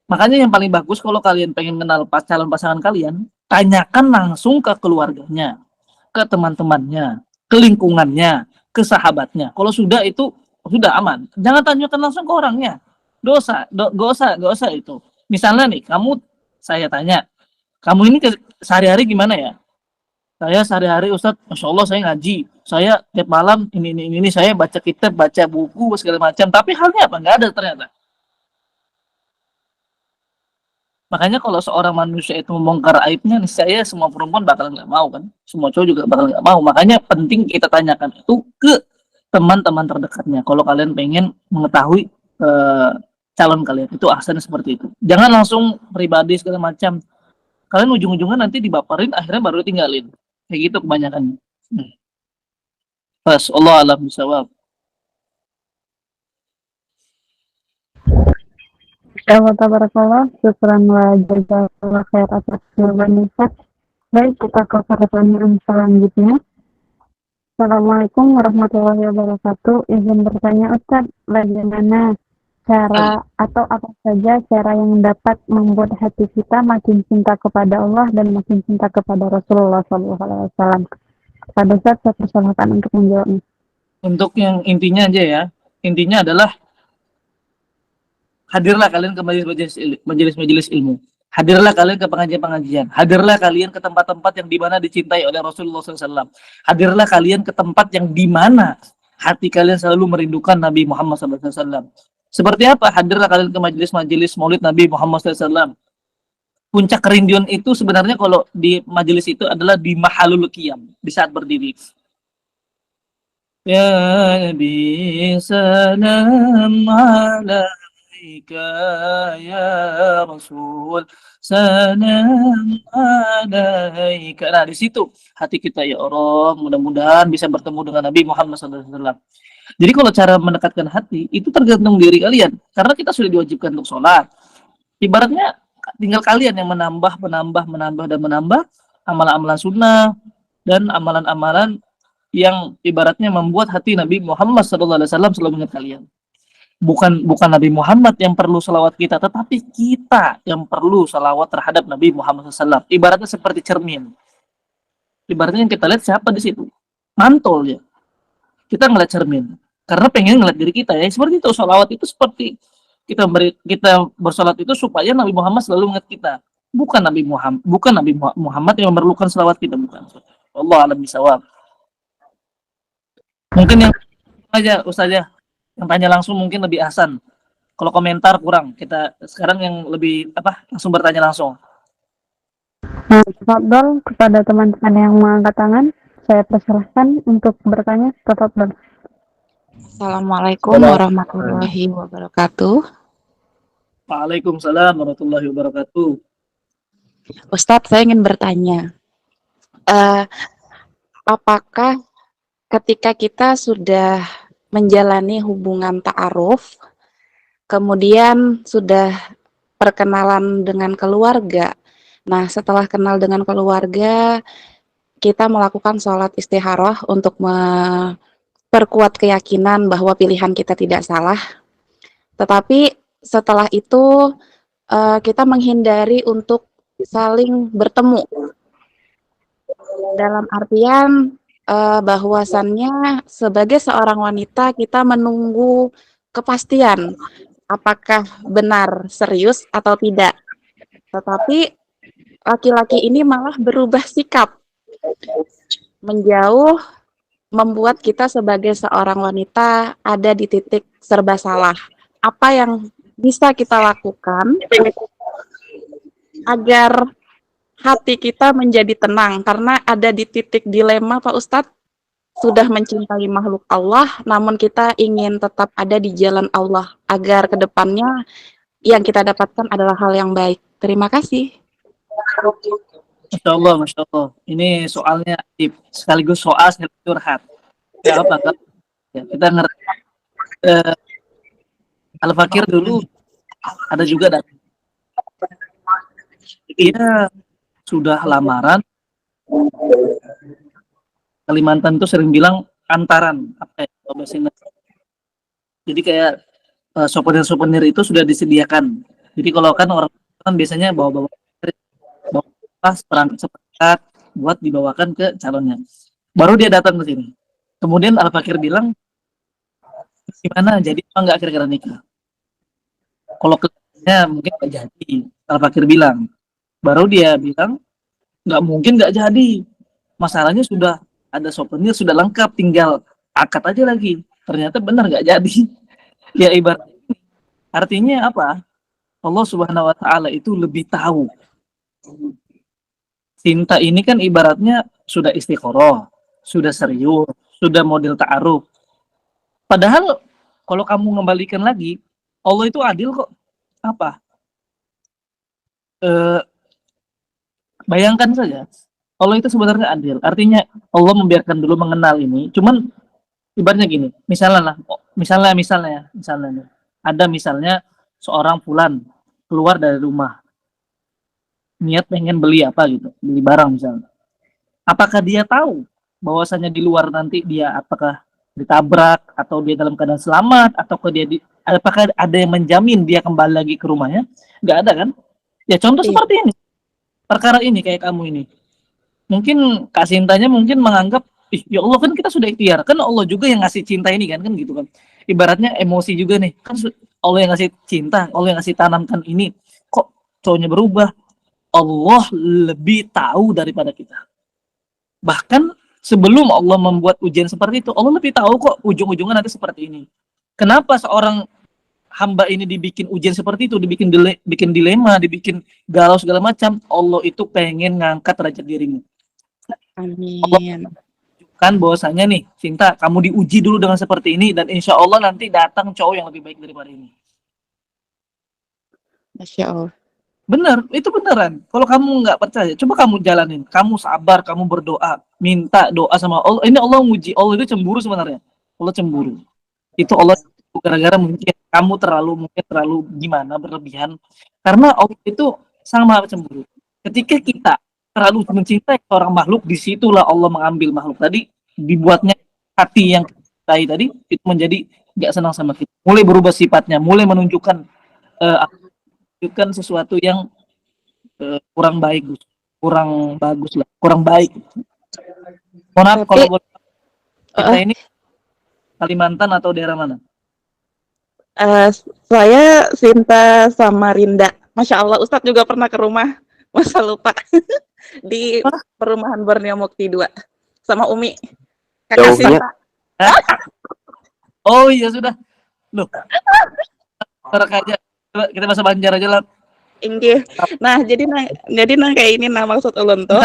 Makanya yang paling bagus kalau kalian pengen kenal calon pasangan kalian, tanyakan langsung ke keluarganya, ke teman-temannya, ke lingkungannya, ke sahabatnya. Kalau sudah itu sudah aman. Jangan tanyakan langsung ke orangnya. Dosa, gak usah itu. Misalnya nih, saya tanya, kamu ini sehari-hari gimana ya? Saya sehari-hari Ustadz, Masya Allah saya ngaji. Saya tiap malam ini, saya baca kitab, baca buku, segala macam. Tapi halnya apa? Nggak ada ternyata. Makanya kalau seorang manusia itu membongkar aibnya, saya semua perempuan bakal nggak mau kan. Semua cowok juga bakal nggak mau. Makanya penting kita tanyakan itu ke teman-teman terdekatnya. Kalau kalian pengen mengetahui eh, calon kalian, itu asalnya seperti itu. Jangan langsung pribadi segala macam. Kalian ujung-ujungnya nanti dibaperin, akhirnya baru tinggalin. Kayak gitu kebanyakan. Pas Allah alam bisawab. Insyaallah tabarakallah, syukran wa jazakallah khair atas jawaban Ustaz. Baik, kita ke pertanyaan selanjutnya. Assalamualaikum warahmatullahi wabarakatuh. Izin bertanya Ustaz, bagaimana cara atau apa saja cara yang dapat membuat hati kita makin cinta kepada Allah dan makin cinta kepada Rasulullah SAW? Pada Ustaz, saya persilahkan untuk menjawabnya. Untuk yang intinya aja ya, intinya adalah hadirlah kalian ke majelis-majelis ilmu. Hadirlah kalian ke pengajian-pengajian. Hadirlah kalian ke tempat-tempat yang dimana dicintai oleh Rasulullah SAW. Hadirlah kalian ke tempat yang dimana hati kalian selalu merindukan Nabi Muhammad SAW. Seperti apa? Hadirlah kalian ke majelis-majelis maulid Nabi Muhammad SAW. Puncak kerinduan itu sebenarnya kalau di majelis itu adalah di mahalul qiyam, di saat berdiri. Ya Nabi salam alaika ya Rasul salam alaika. Nah di situ hati kita ya Allah mudah-mudahan bisa bertemu dengan Nabi Muhammad SAW. Jadi kalau cara mendekatkan hati itu tergantung diri kalian karena kita sudah diwajibkan untuk sholat. Ibaratnya tinggal kalian yang menambah dan menambah amalan-amalan sunnah dan amalan-amalan yang ibaratnya membuat hati Nabi Muhammad SAW selalu mengingat kalian. Bukan Nabi Muhammad yang perlu salawat kita, tetapi kita yang perlu salawat terhadap Nabi Muhammad SAW. Ibaratnya seperti cermin. Ibaratnya yang kita lihat siapa di situ? Mantul ya. Kita ngeliat cermin. Karena pengen ngeliat diri kita ya. Seperti itu salawat itu seperti kita bersalat itu supaya Nabi Muhammad selalu mengingat kita. Bukan Nabi Muhammad yang memerlukan salawat kita, bukan. Allah alam bisawab. Mungkin yang aja Ustazah yang tanya langsung mungkin lebih ahsan. Kalau komentar kurang. Kita sekarang yang lebih langsung bertanya langsung. Nah, tafadhol kepada teman-teman yang mengangkat tangan, saya persilahkan untuk bertanya. Tafadhol. Assalamualaikum warahmatullahi wabarakatuh. Waalaikumsalam warahmatullahi wabarakatuh. Ustadz, saya ingin bertanya, apakah ketika kita sudah menjalani hubungan ta'aruf, kemudian sudah perkenalan dengan keluarga, nah setelah kenal dengan keluarga, kita melakukan sholat istikharah untuk memperkuat keyakinan bahwa pilihan kita tidak salah, tetapi setelah itu kita menghindari untuk saling bertemu. Dalam artian bahwasannya sebagai seorang wanita kita menunggu kepastian apakah benar serius atau tidak. Tetapi laki-laki ini malah berubah sikap, menjauh, membuat kita sebagai seorang wanita ada di titik serba salah. Apa yang bisa kita lakukan agar hati kita menjadi tenang? Karena ada di titik dilema, Pak Ustadz, sudah mencintai makhluk Allah, namun kita ingin tetap ada di jalan Allah, agar kedepannya yang kita dapatkan adalah hal yang baik. Terima kasih. Masya Allah, Masya Allah. Ini soalnya sekaligus soal curhat. Ya apa? Ya, kita ngerti. Al-Fakir dulu ada juga dia sudah lamaran. Kalimantan itu sering bilang antaran, apa ya, bahasa Indonesia. Jadi kayak souvenir-souvenir itu sudah disediakan. Jadi kalau kan orang kan biasanya bawa tas perangkat buat dibawakan ke calonnya. Baru dia datang ke sini. Kemudian Al-Fakir bilang, gimana? Jadi nggak kira-kira nikah? Kalau kelihatannya mungkin nggak jadi. Al-Fakir bilang. Baru dia bilang, nggak mungkin nggak jadi. Masalahnya sudah ada souvenir, sudah lengkap, tinggal akad aja lagi. Ternyata benar nggak jadi. Ya ibarat artinya apa? Allah Subhanahu wa Ta'ala itu lebih tahu. Cinta ini kan ibaratnya sudah istiqoroh, sudah serius, sudah model ta'aruf. Padahal kalau kamu ngembalikan lagi, Allah itu adil kok. Apa? Bayangkan saja, Allah itu sebenarnya adil. Artinya Allah membiarkan dulu mengenal ini. Cuman ibaratnya gini, misalnya nih, ada misalnya seorang fulan keluar dari rumah, niat pengen beli apa gitu, beli barang misalnya. Apakah dia tahu bahwasanya di luar nanti dia apakah ditabrak atau dia dalam keadaan selamat atau apakah ada yang menjamin dia kembali lagi ke rumahnya? Nggak ada kan? Ya contoh seperti ini, perkara ini kayak kamu ini. Mungkin Kak Sintanya mungkin menganggap, ya Allah kan kita sudah ikhtiar, kan Allah juga yang ngasih cinta ini kan gitu kan. Ibaratnya emosi juga nih, kan Allah yang ngasih cinta, Allah yang ngasih tanamkan ini, kok cowoknya berubah? Allah lebih tahu daripada kita. Bahkan sebelum Allah membuat ujian seperti itu, Allah lebih tahu kok ujung-ujungnya nanti seperti ini. Kenapa seorang hamba ini dibikin ujian seperti itu, bikin dilema, dibikin galau segala macam? Allah itu pengen ngangkat derajat dirimu. Amin. Kan bahwasanya nih, Cinta, kamu diuji dulu dengan seperti ini dan insya Allah nanti datang cowok yang lebih baik daripada ini. Masya Allah. Bener, itu beneran. Kalau kamu nggak percaya, coba kamu jalanin. Kamu sabar, kamu berdoa, minta doa sama Allah. Ini Allah nguji. Allah itu cemburu sebenarnya. Allah cemburu. Itu Allah gara-gara mungkin kamu terlalu gimana berlebihan. Karena Allah itu sang maha cemburu. Ketika kita terlalu mencintai seorang makhluk, disitulah Allah mengambil makhluk tadi, dibuatnya hati yang kita tadi itu menjadi nggak senang sama kita. Mulai berubah sifatnya, mulai menunjukkan sesuatu yang kurang baik, kurang bagus lah, kurang baik. Mohon maaf kalau kita ini Kalimantan atau daerah mana? Saya Sinta Samarinda. Masya Allah, Ustadz juga pernah ke rumah, masa lupa. Di perumahan Borneo Mukti 2 sama Umi. Kakak Sinta. Oh iya sudah. Loh. Aja. Kita bahasa Banjar aja lah. Inggih. Nah, jadi kayak ini maksud ulun tuh.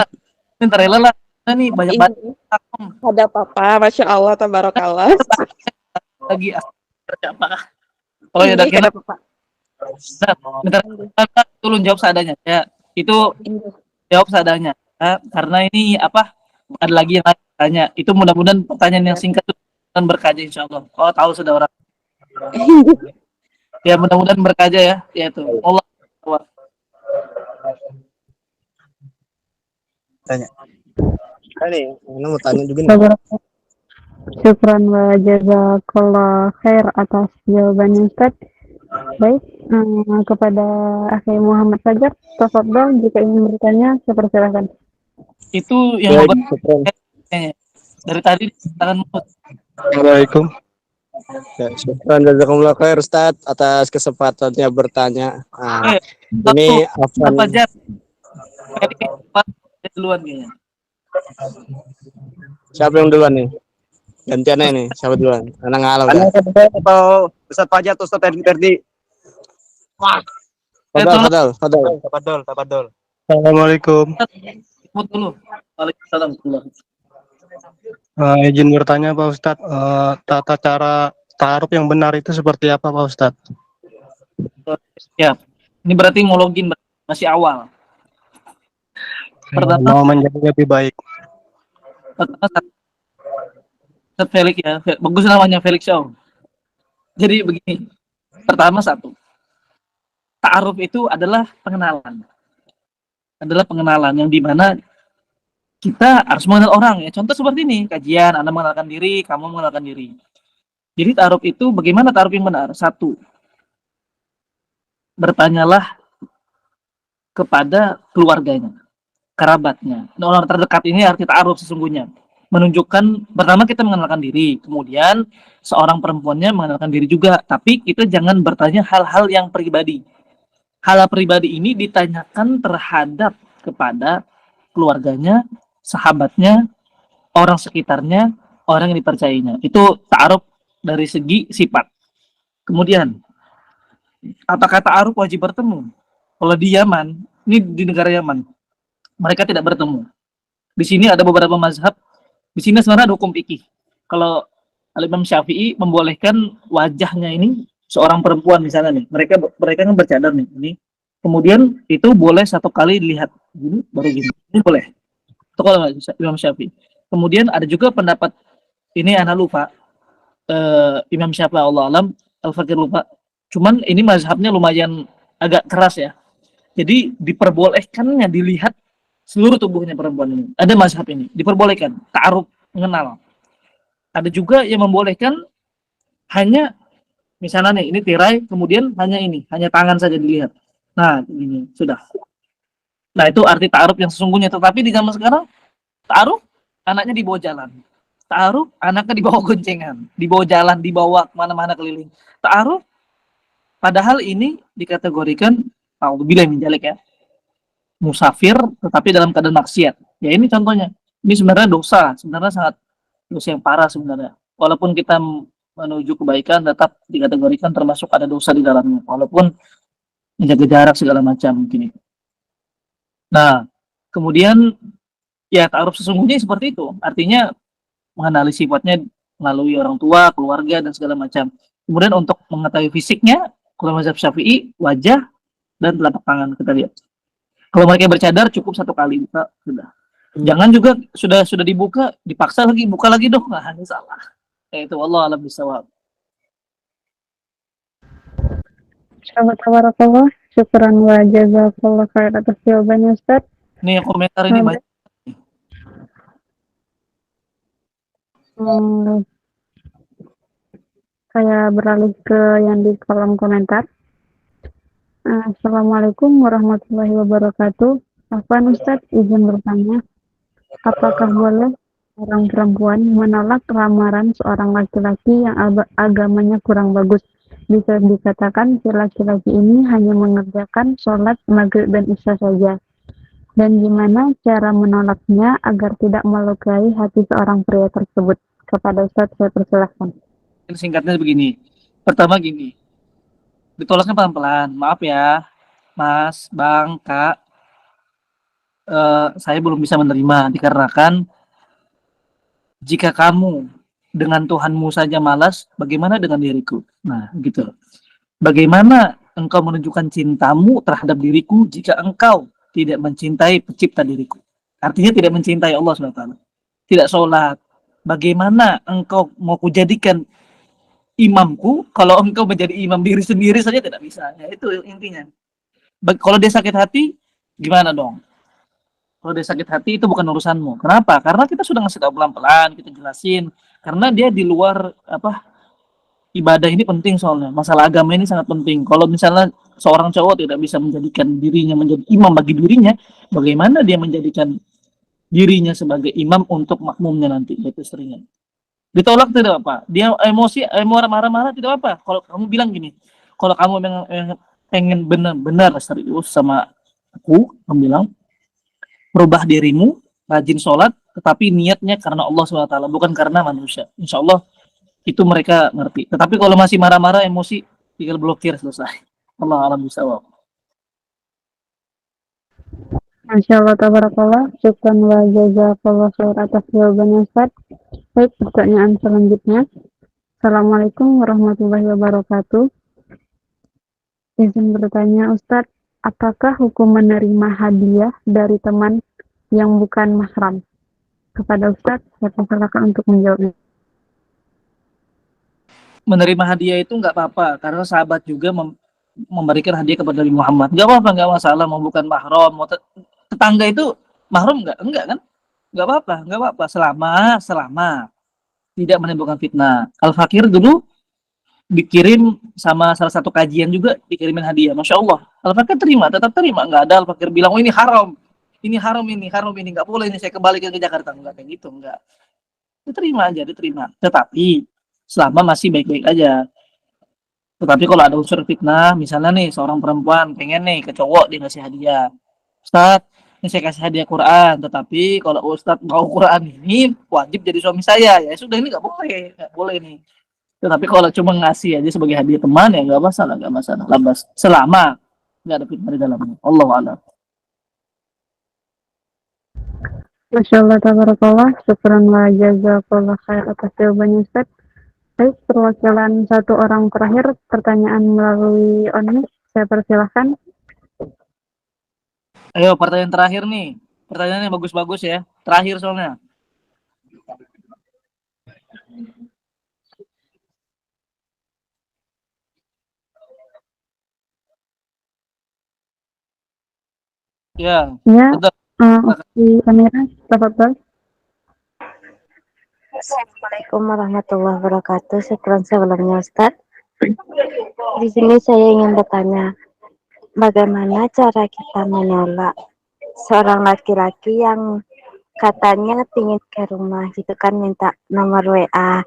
Bentar lah. Nah, nih banyak banget. Ada papa, Masya Allah, tabarakallah. Lagi kerja apa? Kalau ya udah kira Pak. Bentar, tolong jawab seadanya. Ya, itu jawab seadanya. Ya, karena ini apa? Ada lagi yang tanya. Itu mudah-mudahan pertanyaan yang singkat dan berkaja insyaallah. Oh, tahu sudah orang. Ya mudah-mudahan berkaja ya, yaitu Allah. Tanya. Ini mau tanya juga nih. Syukran wa jazakallah khair atas jawabannya Ustaz. Baik, kepada Akhi Muhammad Fajar, tafadhol jika ingin bertanya, saya persilakan. Itu yang Dari tadi tangan mut. Assalamualaikum. Ya, syukran jazakumullah khair Ustaz atas kesempatannya bertanya. Nah, Satu, ini apa Afan. aja? Duluan kayaknya. Siapa yang duluan nih? Gantiannya nih, siapa duluan? Anak ngalah udah. Atau Ustaz Fajar atau Ustaz Ferdi? Fadal. Assalamualaikum. Mut dulu. Waalaikumsalam. Izin bertanya Pak Ustadz, tata cara ta'aruf yang benar itu seperti apa Pak Ustadz? Ya, ini berarti mau login masih awal. Pertama, Mau menjadi lebih baik. Ustaz Felix ya, bagus namanya Felix Show. Jadi begini, pertama satu, ta'aruf itu adalah pengenalan yang dimana kita harus mengenal orang ya. Contoh seperti ini, kajian, Anda mengenalkan diri, kamu mengenalkan diri. Jadi ta'aruf itu bagaimana ta'aruf yang benar? Satu, bertanyalah kepada keluarganya, kerabatnya. Nah, orang terdekat ini arti ta'aruf sesungguhnya. Menunjukkan pertama kita mengenalkan diri, kemudian seorang perempuannya mengenalkan diri juga, tapi kita jangan bertanya hal-hal yang pribadi. Hal pribadi ini ditanyakan terhadap kepada keluarganya, sahabatnya, orang sekitarnya, orang yang dipercayainya. Itu ta'aruf dari segi sifat. Kemudian, apakah ta'aruf wajib bertemu? Kalau di Yaman, ini di negara Yaman, mereka tidak bertemu. Di sini ada beberapa mazhab. Di sini sebenarnya ada hukum fikih. Kalau Al-Imam Syafi'i membolehkan wajahnya ini seorang perempuan misalnya nih, mereka kan bercadar nih, ini. Kemudian itu boleh satu kali dilihat, gini baru gini. Ini boleh. Itu kalau Imam Syafi'i. Kemudian ada juga pendapat ini anak lupa. Imam Syafi'i Allah alam, Al-Fakir lupa. Cuman ini mazhabnya lumayan agak keras ya. Jadi diperbolehkannya dilihat seluruh tubuhnya perempuan ini. Ada mazhab ini, diperbolehkan, ta'aruf, mengenal. Ada juga yang membolehkan hanya, misalnya nih, ini tirai, kemudian hanya ini, hanya tangan saja dilihat. Nah, ini, sudah. Nah, itu arti ta'aruf yang sesungguhnya. Tetapi di zaman sekarang, ta'aruf, anaknya dibawa jalan. Ta'aruf, anaknya dibawa goncengan. Dibawa jalan, dibawa kemana-mana keliling. Ta'aruf, padahal ini dikategorikan, Alhamdulillah menjalik ya, musafir tetapi dalam keadaan maksiat. Ya ini contohnya. Ini sebenarnya dosa, sebenarnya sangat dosa yang parah sebenarnya. Walaupun kita menuju kebaikan tetap dikategorikan termasuk ada dosa di dalamnya. Walaupun menjaga jarak segala macam mungkin itu. Nah, kemudian ya ta'aruf sesungguhnya seperti itu. Artinya mengenali sifatnya melalui orang tua, keluarga dan segala macam. Kemudian untuk mengetahui fisiknya, kalau mazhab Syafi'i wajah dan telapak tangan kita lihat. Kalau mereka bercadar cukup satu kali buka sudah. Jangan juga sudah dibuka dipaksa lagi buka lagi dong. Nah, ini salah. Itu Allah alam bisawab. Assalamualaikum. Syukran wa jazakallah khair atas jawabannya Ustaz. Nih komentar ini banyak. Saya beralih ke yang di kolom komentar. Assalamualaikum warahmatullahi wabarakatuh. Afwan Ustaz, izin bertanya, apakah boleh orang perempuan menolak lamaran seorang laki-laki yang agamanya kurang bagus? Bisa dikatakan si laki-laki ini hanya mengerjakan sholat maghrib dan isya saja. Dan gimana cara menolaknya agar tidak melukai hati seorang pria tersebut? Kepada Ustaz saya persilahkan. Singkatnya begini. Pertama gini. Ditolaknya pelan-pelan. Maaf ya, Mas, Bang, Kak. Saya belum bisa menerima dikarenakan jika kamu dengan Tuhanmu saja malas, bagaimana dengan diriku? Nah, gitu. Bagaimana engkau menunjukkan cintamu terhadap diriku jika engkau tidak mencintai pencipta diriku? Artinya tidak mencintai Allah SWT. Tidak sholat. Bagaimana engkau mau kujadikan imamku kalau engkau menjadi imam diri sendiri saja tidak bisa. Ya, itu intinya. Kalau dia sakit hati, gimana dong? Kalau dia sakit hati itu bukan urusanmu. Kenapa? Karena kita sudah ngasih tahu pelan-pelan, kita jelasin. Karena dia di luar ibadah ini penting soalnya. Masalah agama ini sangat penting. Kalau misalnya seorang cowok tidak bisa menjadikan dirinya menjadi imam bagi dirinya, bagaimana dia menjadikan dirinya sebagai imam untuk makmumnya nanti, yaitu istrinya. Ditolak tidak apa. Dia emosi, marah-marah tidak apa. Kalau kamu bilang gini, kalau kamu memang pengen benar-benar serius sama aku, kamu bilang, rubah dirimu, rajin sholat, tetapi niatnya karena Allah SWT, bukan karena manusia. Insya Allah itu mereka ngerti. Tetapi kalau masih marah-marah, emosi, tinggal blokir, selesai. Allah alam bisawab. Masya Allah, tabarakallah. Syukran wa jazakallah khair atas jawabannya, Ustaz. Baik, pertanyaan selanjutnya. Assalamualaikum warahmatullahi wabarakatuh. Izin bertanya, Ustaz, apakah hukum menerima hadiah dari teman yang bukan mahram? Kepada Ustaz, saya persilakan untuk menjawabnya. Menerima hadiah itu nggak apa-apa, karena sahabat juga memberikan hadiah kepada Nabi Muhammad. Nggak apa-apa, nggak masalah, mau bukan mahram, mau tetangga itu mahram enggak kan? Nggak apa-apa, selama tidak menimbulkan fitnah. Al-Fakir dulu dikirim sama salah satu kajian juga, dikirimin hadiah. Masya Allah, Al-Fakir tetap terima. Nggak ada Al-Fakir bilang, oh ini haram, ini nggak boleh, ini saya kembalikan ke Jakarta. Nggak kayak gitu, nggak. Diterima. Tetapi selama masih baik-baik aja. Tetapi kalau ada unsur fitnah, misalnya nih seorang perempuan pengen nih ke cowok dia kasih hadiah, Ustaz, ini saya kasih hadiah Quran, tetapi kalau Ustaz mau Quran ini wajib jadi suami saya, ya sudah, ini nggak boleh nih. Tetapi kalau cuma ngasih aja sebagai hadiah teman, ya nggak masalah, labas, selama nggak ada fitnah di dalamnya. Allah a'lam. Masya Allah, tabarakallah. Syukran wa jazakallah khair atas jawabannya, Ustaz. Baik, perwakilan satu orang terakhir, pertanyaan melalui online, saya persilahkan. Ayo, pertanyaan terakhir nih. Pertanyaannya bagus-bagus ya. Terakhir soalnya. Ya, betul. Di kamera, tafadhol. Assalamualaikum warahmatullahi wabarakatuh. Syukran sebelumnya, Ustaz. Di sini saya ingin bertanya, bagaimana cara kita menolak seorang laki-laki yang katanya ingin ke rumah gitu kan, minta nomor WA,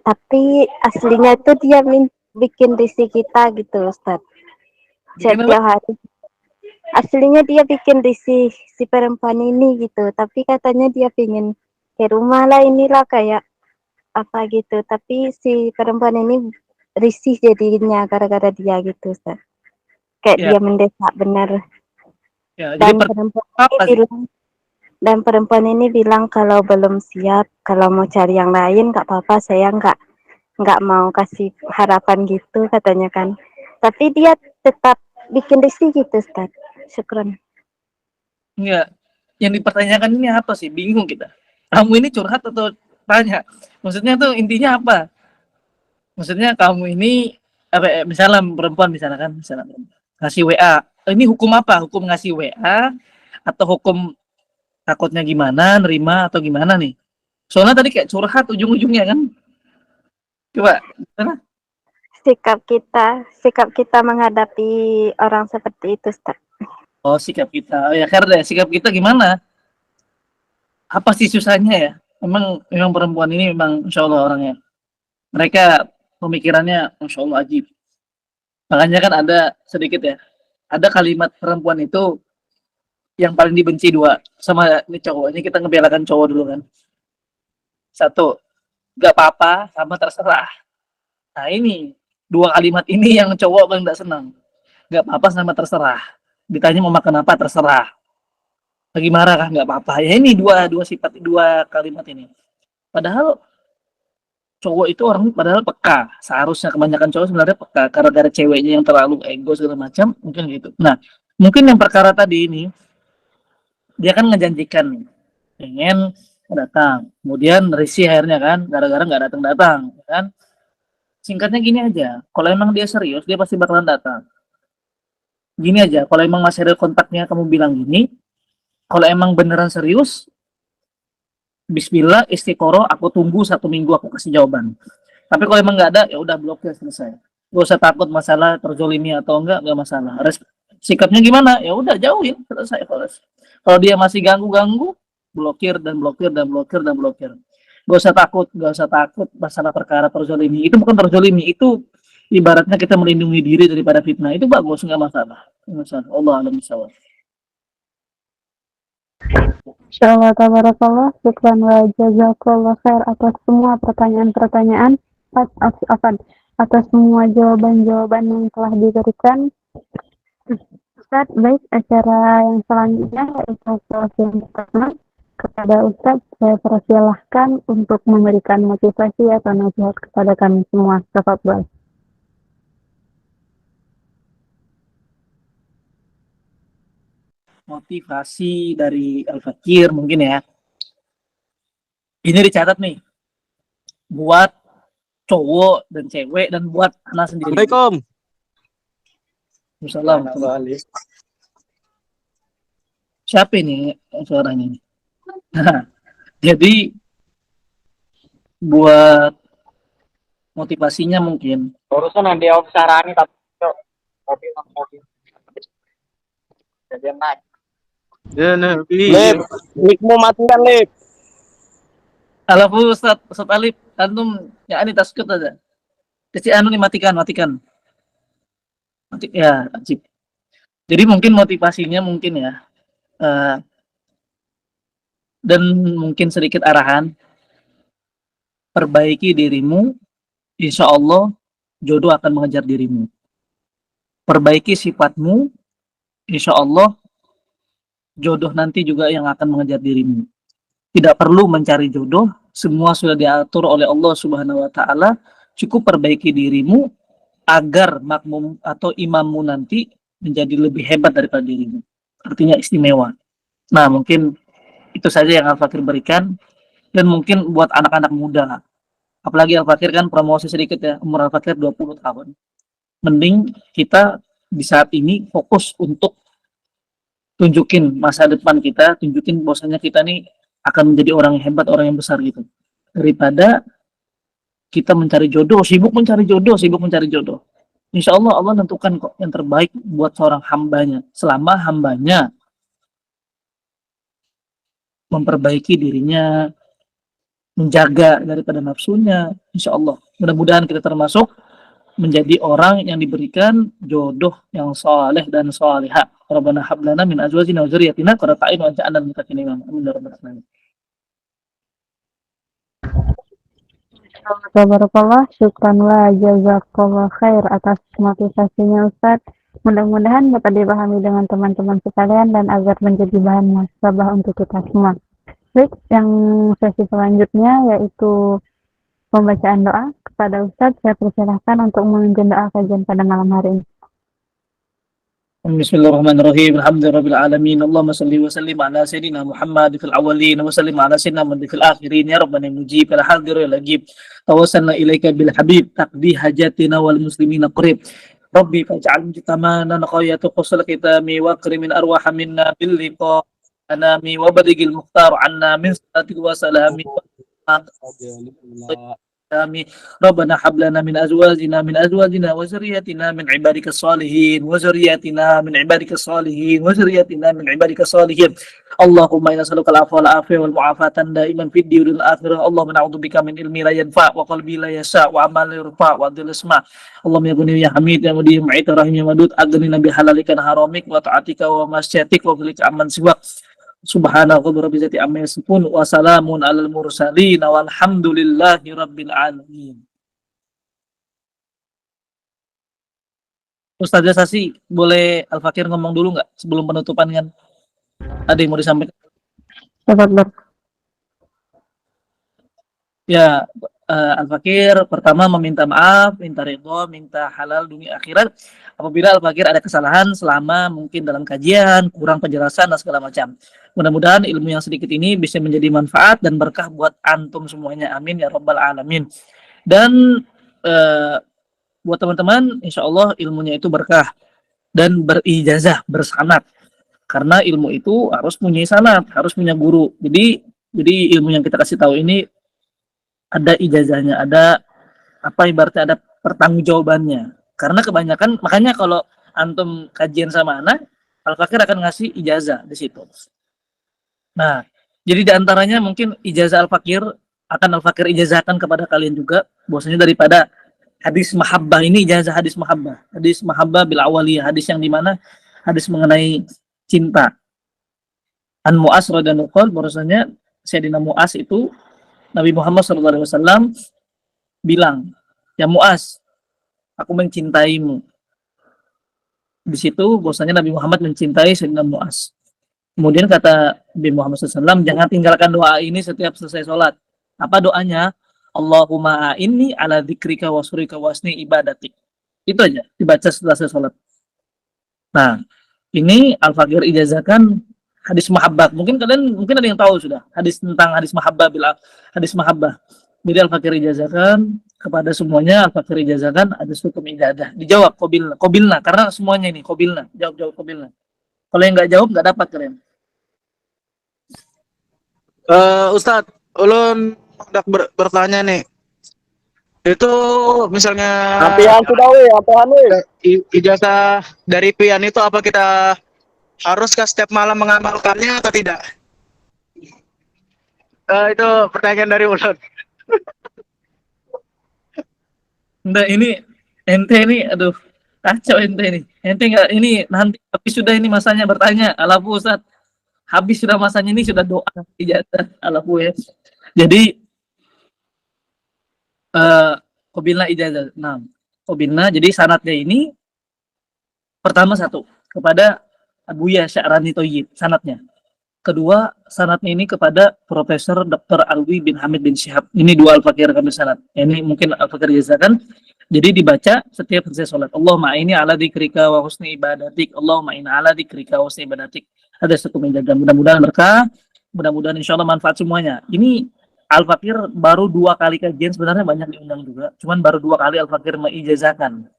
tapi aslinya itu dia bikin risih kita gitu, Ustaz. Setiap hari aslinya dia bikin risih si perempuan ini gitu, tapi katanya dia pingin ke rumah lah, inilah kayak apa gitu, tapi si perempuan ini risih jadinya gara-gara dia gitu, Ustaz. Kayak Ya. dia mendesak benar. Ya, Dan jadi perempuan ini bilang kalau belum siap, kalau mau cari yang lain nggak apa-apa, saya nggak mau kasih harapan gitu katanya kan. Tapi dia tetap bikin risih gitu, Ustaz. Syukran. enggak. Yang dipertanyakan ini apa sih? Bingung kita. Kamu ini curhat atau tanya? Maksudnya tuh intinya apa? Maksudnya kamu ini apa, misalnya perempuan misalnya ngasih WA. Ini hukum apa? Hukum ngasih WA atau hukum takutnya gimana, nerima atau gimana nih? Soalnya tadi kayak curhat ujung-ujungnya kan. Coba, gimana? Sikap kita menghadapi orang seperti itu, Ustaz. Oh, sikap kita. Oh, ya, Khair, sikap kita gimana? Apa sih susahnya ya? Memang perempuan ini memang Insya Allah orangnya. Mereka pemikirannya Masya Allah ajib. Makanya kan ada sedikit ya. Ada kalimat perempuan itu yang paling dibenci dua sama ini cowok. Ini kita ngebelakan cowok dulu kan. Satu, gak apa-apa sama terserah. Nah ini, dua kalimat ini yang cowok paling gak senang. Gak apa-apa sama terserah. Ditanya mau makan apa, terserah. Lagi marah kan, nggak apa-apa. Ya ini dua kalimat ini. Padahal cowok itu orang padahal peka. Seharusnya kebanyakan cowok sebenarnya peka. Karena gara ceweknya yang terlalu ego segala macam, mungkin gitu. Nah, mungkin yang perkara tadi ini, dia kan ngejanjikan pengen datang. Kemudian risih akhirnya kan, gara-gara nggak datang-datang. Kan? Singkatnya gini aja, kalau emang dia serius, dia pasti bakalan datang. Gini aja, kalau emang masih ada kontaknya, kamu bilang gini, kalau emang beneran serius, bismillah, istiqoroh, aku tunggu 1 minggu, aku kasih jawaban. Tapi kalau emang nggak ada, ya udah blokir, selesai. Gak usah takut masalah terzolimi atau enggak masalah. Sikapnya gimana? Ya udah jauhin, selesai. Kalau dia masih ganggu-ganggu, blokir dan blokir dan blokir dan blokir. Gak usah takut, gak usah takut masalah perkara terzolimi. Itu bukan terzolimi, itu ibaratnya kita melindungi diri daripada fitnah. Itu bagus, nggak masalah. Nggak masalah. Allah alam bisawab. Insyaallah tabarakallah, syukran wa jazakallah khair atas semua pertanyaan-pertanyaan, atas semua jawaban-jawaban yang telah diberikan. Ustaz, baik, acara yang selanjutnya yaitu sesi yang pertama. Kepada Ustaz, saya persilahkan untuk memberikan motivasi atau nasihat kepada kami semua. Tafadhol. Motivasi dari Al-Fakir mungkin ya. Ini dicatat nih. Buat cowok dan cewek dan buat anak sendiri. Assalamualaikum. Assalamualaikum. Siapa ini suaranya ini? Jadi buat motivasinya mungkin urusan yang dia sarani tapi kopi jadi naik Ya Nabi. Lip, mikmu matikan, Lip. Alafu Ustaz Alif, antum ya ini taskut aja. Kecil anu nih matikan. Ya, ajib. Jadi mungkin motivasinya mungkin ya. Dan mungkin sedikit arahan. Perbaiki dirimu, insya Allah jodoh akan mengejar dirimu. Perbaiki sifatmu, insya Allah jodoh nanti juga yang akan mengejar dirimu. Tidak perlu mencari jodoh, semua sudah diatur oleh Allah Subhanahu wa taala. Cukup perbaiki dirimu agar makmum atau imammu nanti menjadi lebih hebat daripada dirimu. Artinya istimewa. Nah, mungkin itu saja yang Al-Fakir berikan, dan mungkin buat anak-anak muda. Apalagi Al-Fakir kan promosi sedikit ya, umur Al-Fakir 20 tahun. Mending kita di saat ini fokus untuk tunjukin masa depan kita, tunjukin bahwasanya kita nih akan menjadi orang yang hebat, orang yang besar gitu. Daripada kita mencari jodoh, sibuk mencari jodoh. Insya Allah Allah tentukan kok yang terbaik buat seorang hambanya. Selama hambanya memperbaiki dirinya, menjaga daripada nafsunya, insya Allah. Mudah-mudahan kita termasuk menjadi orang yang diberikan jodoh yang saleh dan salihah. Rabbana hab lana min azwajina wa dzurriyyatina qurrata a'yun waj'alna lil muttaqina imama. Amin ya rabbal alamin. Tabarakallah, syukran wa jazakallah khair atas motivasinya Ustaz. Mudah-mudahan dapat dipahami dengan teman-teman sekalian dan agar menjadi bahan muhasabah untuk kita semua. Baik, yang sesi selanjutnya yaitu pembacaan doa kepada Ustaz. Saya persilahkan untuk memimpin doa kajian pada malam hari ini. Bismillahirrahmanirrahim. Alhamdulillahirabbil alamin. Allahumma shalli wa sallim ala sayyidina Muhammad fil awwalin wa sallim ala sayyidina Muhammad fil akhirin. Ya rabbana mujib al hadir wal ajib. Tawassalna ilaika bil habib taqdi hajatina wal muslimina qarib. Rabbi faj'al mujtamana khayatu qusl kitami wa akrim min arwah minna bil liqa anami wa badigil mukhtar anna min salati wa salami. آمين ربنا هب لنا من أزواجنا وذرياتنا من عبادك الصالحين اللهم إنا نسألك العفو والعافية والمعافاة دائما في الدين والآخرة اللهم نعوذ بك من علم لا ينفع وقلب لا يشاء وعمل لا يرفع وعدل اسمع اللهم يا غني يا حميد يا مدير معيت رحيم يا ودود أغننا بحلالك عن حرامك وطاعتك ومعصيتك وبلغ عمن سواك Subhanahu rabbil izzati amma yasifun wa salamun alal mursalin walhamdulillahi rabbil alamin. Ustazah Sasi, boleh Al-Fakir ngomong dulu nggak sebelum penutupan kan? Ada yang mau disampaikan? Ya, Al-Fakir pertama meminta maaf, minta ridho, minta halal dunia akhirat apabila Al-Fakir ada kesalahan selama mungkin dalam kajian, kurang penjelasan dan segala macam. Mudah-mudahan ilmu yang sedikit ini bisa menjadi manfaat dan berkah buat antum semuanya. Amin ya rabbal alamin. Dan buat teman-teman, insya Allah ilmunya itu berkah dan berijazah, bersanad. Karena ilmu itu harus punya sanad, harus punya guru. Jadi ilmu yang kita kasih tahu ini ada ijazahnya, ada apa ibaratnya ada pertanggungjawabannya. Karena kebanyakan, makanya kalau antum kajian sama anak, Al-Fakir akan ngasih ijazah di situ. Nah, Jadi di antaranya mungkin ijazah Al-Fakir, akan Al-Fakir ijazahkan kepada kalian juga, bahwasanya daripada hadis mahabbah ini ijazah hadis mahabbah bil awaliyah, hadis yang dimana hadis mengenai cinta. An Mu'az radhiyallahu anhu, bahwasanya Sayyidina Mu'az itu Nabi Muhammad SAW bilang, ya Mu'az, aku mencintaimu. Di situ bahwasanya Nabi Muhammad mencintai Sayyidina Mu'az. Kemudian kata Nabi Muhammad SAW, jangan tinggalkan doa ini setiap selesai sholat. Apa doanya? Allahumma inni ala dzikrika wa syukrika wa husni ibadatik. Itu aja dibaca setelah selesai sholat. Nah, ini Al-Fakir ijazahkan hadis mahabbah. Mungkin ada yang tahu sudah hadis tentang hadis mahabbah hadis mahabbah. Jadi Al-Fakir ijazahkan kepada semuanya, Al-Fakir ijazahkan hadis hukum ibadah. Dijawab qabilna karena semuanya ini qabilna, jawab qabilna. Kalau yang nggak jawab nggak dapat kalian. Ustadz, ulun hendak bertanya nih. Itu misalnya Apian sudah ijazah dari pian itu apa kita haruskah setiap malam mengamalkannya atau tidak? Itu pertanyaan dari ulun. Enggak, ini ente ini aduh kacau ente ini. Ente nggak ini nanti habis sudah ini masanya bertanya. Alafu Ustaz. Habis sudah masanya ini sudah doa ijazah alafu ya. Jadi qabilna ijazah. Nah, qabilna jadi sanadnya ini pertama satu kepada Abuya Sya'rani Thayyib sanadnya. Kedua, sanadnya ini kepada Profesor Dr. Alwi bin Hamid bin Syihab. Ini dua Al-Fakir kami sanad. Ini mungkin Al-Fakir ijazahkan. Jadi dibaca setiap selesai sholat. Allahumma ini ala dzikrika wa husni ibadatik. Allahumma ini ala dzikrika wa husni ibadatik. Ada satu menjaga. Mudah-mudahan berkah. Mudah-mudahan insya Allah manfaat semuanya. Ini Al-Fakir baru 2 kali kajian. Sebenarnya banyak diundang juga. Cuman baru 2 kali Al-Fakir mengijazahkan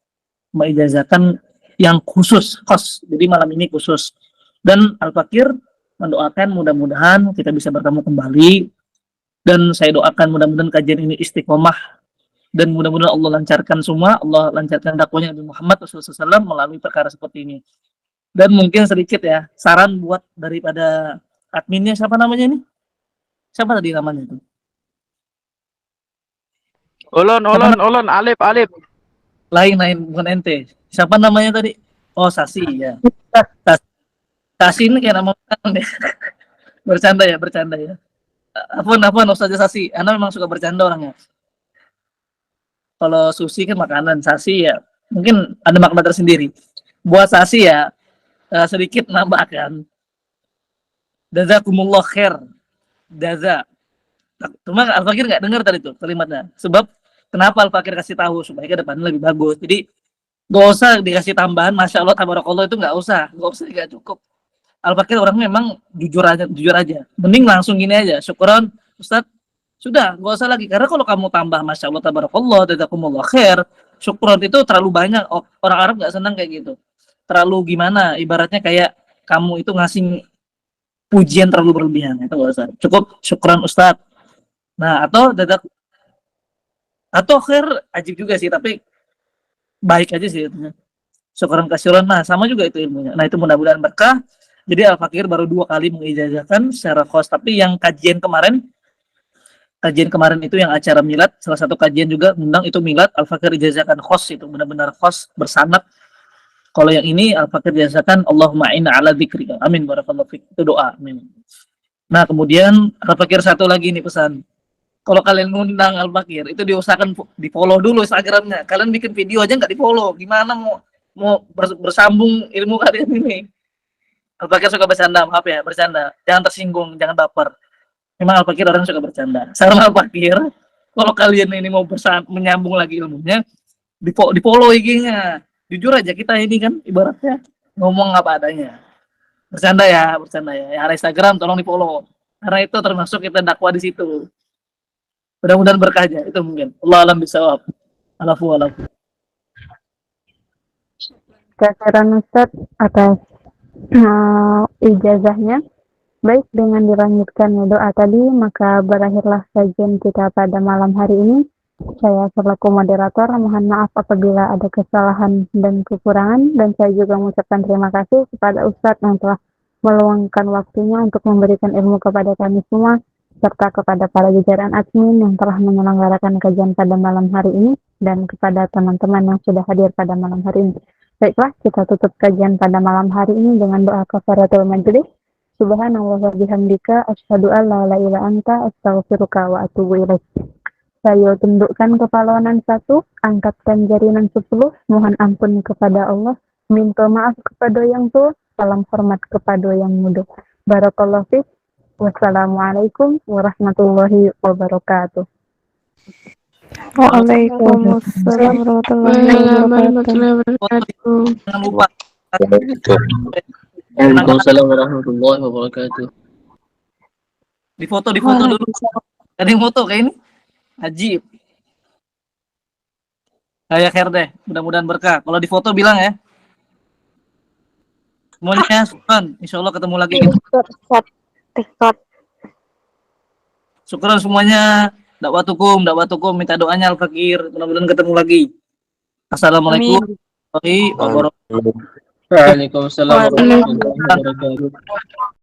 yang khusus, khos. Jadi malam ini khusus. Dan Al-Fakir mendoakan mudah-mudahan kita bisa bertemu kembali, dan saya doakan mudah-mudahan kajian ini istiqomah, dan mudah-mudahan Allah lancarkan semua, Allah lancarkan dakwahnya Nabi Muhammad SAW melalui perkara seperti ini. Dan mungkin sedikit ya saran buat daripada adminnya, siapa namanya ini? Siapa tadi namanya itu? Ulun, Alif. Lain bukan ente. Siapa namanya tadi? Oh, Sasi ya. Sasi ini kayak nama orang deh. bercanda ya. Apa Ustaz Sasi? Anda memang suka bercanda orangnya. Kalau sushi kan makanan, Sasi ya mungkin ada makna tersendiri. Buat Sasi ya sedikit nambahkan. Jazakumullah khair. Jaza. Cuma Al-Fakir nggak dengar tadi tuh kalimatnya. Sebab kenapa Al-Fakir kasih tahu supaya ke depannya lebih bagus. Jadi gak usah dikasih tambahan Masya Allah Tabarakallah, itu nggak usah, nggak cukup. Al-Fakir orang memang jujur aja. Mending langsung gini aja, syukuran Ustaz, sudah nggak usah lagi. Karena kalau kamu tambah Masya Allah Tabarakallah, jazakumullah khair, syukuran itu terlalu banyak. Orang Arab nggak senang kayak gitu. Terlalu gimana? Ibaratnya kayak kamu itu ngasih pujian terlalu berlebihan. Itu nggak usah. Cukup syukuran Ustaz. Nah, atau khair ajib juga sih, tapi baik aja sih itu. Syukuran kasiran, nah sama juga itu ilmunya. Nah itu mudah-mudahan berkah. Jadi Al-Fakir baru 2 kali mengijazahkan secara khos. Tapi yang kajian kemarin itu yang acara milad, salah satu kajian juga undang itu milad, Al-Fakir ijazahkan khos, itu benar-benar khos bersanad. Kalau yang ini Al-Fakir ijazahkan Allahumma inna ala dzikrika. Amin barakallahu fik. Itu doa. Amin. Nah kemudian Al-Fakir satu lagi nih pesan. Kalau kalian ngundang Al-Fakir itu diusahakan di follow dulu Instagramnya. Kalian bikin video aja nggak di follow. Gimana mau bersambung ilmu kalian ini? Al-Fakir suka bercanda, maaf ya, bercanda. Jangan tersinggung, jangan baper. Memang Al-Fakir orang suka bercanda. Saran Al-Fakir, kalau kalian ini mau menyambung lagi ilmunya, di follow IG-nya. Jujur aja kita ini kan ibaratnya ngomong apa adanya. Bercanda ya. Yang Instagram tolong di follow. Karena itu termasuk kita dakwah di situ. Mudah-mudahan berkah aja, itu mungkin. Allah alam bisawab. Alafu. Kasiran Ustaz atas ijazahnya. Baik, dengan dilanjutkan doa tadi, maka berakhirlah kajian kita pada malam hari ini. Saya selaku moderator mohon maaf apabila ada kesalahan dan kekurangan, dan saya juga mengucapkan terima kasih kepada Ustadz yang telah meluangkan waktunya untuk memberikan ilmu kepada kami semua, serta kepada para jajaran admin yang telah menyelenggarakan kajian pada malam hari ini, dan kepada teman-teman yang sudah hadir pada malam hari ini. Baiklah, kita tutup kajian pada malam hari ini dengan doa kafaratul majelis. Subhanallah wa bihamdika, asyhadu an la ilaha illa anta, astaghfiruka wa atubu ilaik. Saya tundukkan kepala nan 1, angkatkan jari nan 10, mohon ampun kepada Allah, minta maaf kepada yang tua, salam hormat kepada yang muda. Barakallahu fiik. Wassalamualaikum warahmatullahi wabarakatuh. Waalaikumsalam warahmatullahi wabarakatuh. Jangan lupa. Waalaikumsalam warahmatullahi wabarakatuh. Di foto dulu. Ada yang foto kayak ini. Ajib. Kayak khair deh. Mudah-mudahan berkah. Kalau di foto bilang ya. Semuanya, syukran. Insya Allah ketemu lagi. TikTok. Syukran semuanya. Dakwatukum. Minta doanya Al-Fakir. Mudah-mudahan ketemu lagi. Assalamualaikum warahmatullahi wabarakatuh. Waalaikumsalam warahmatullahi wabarakatuh.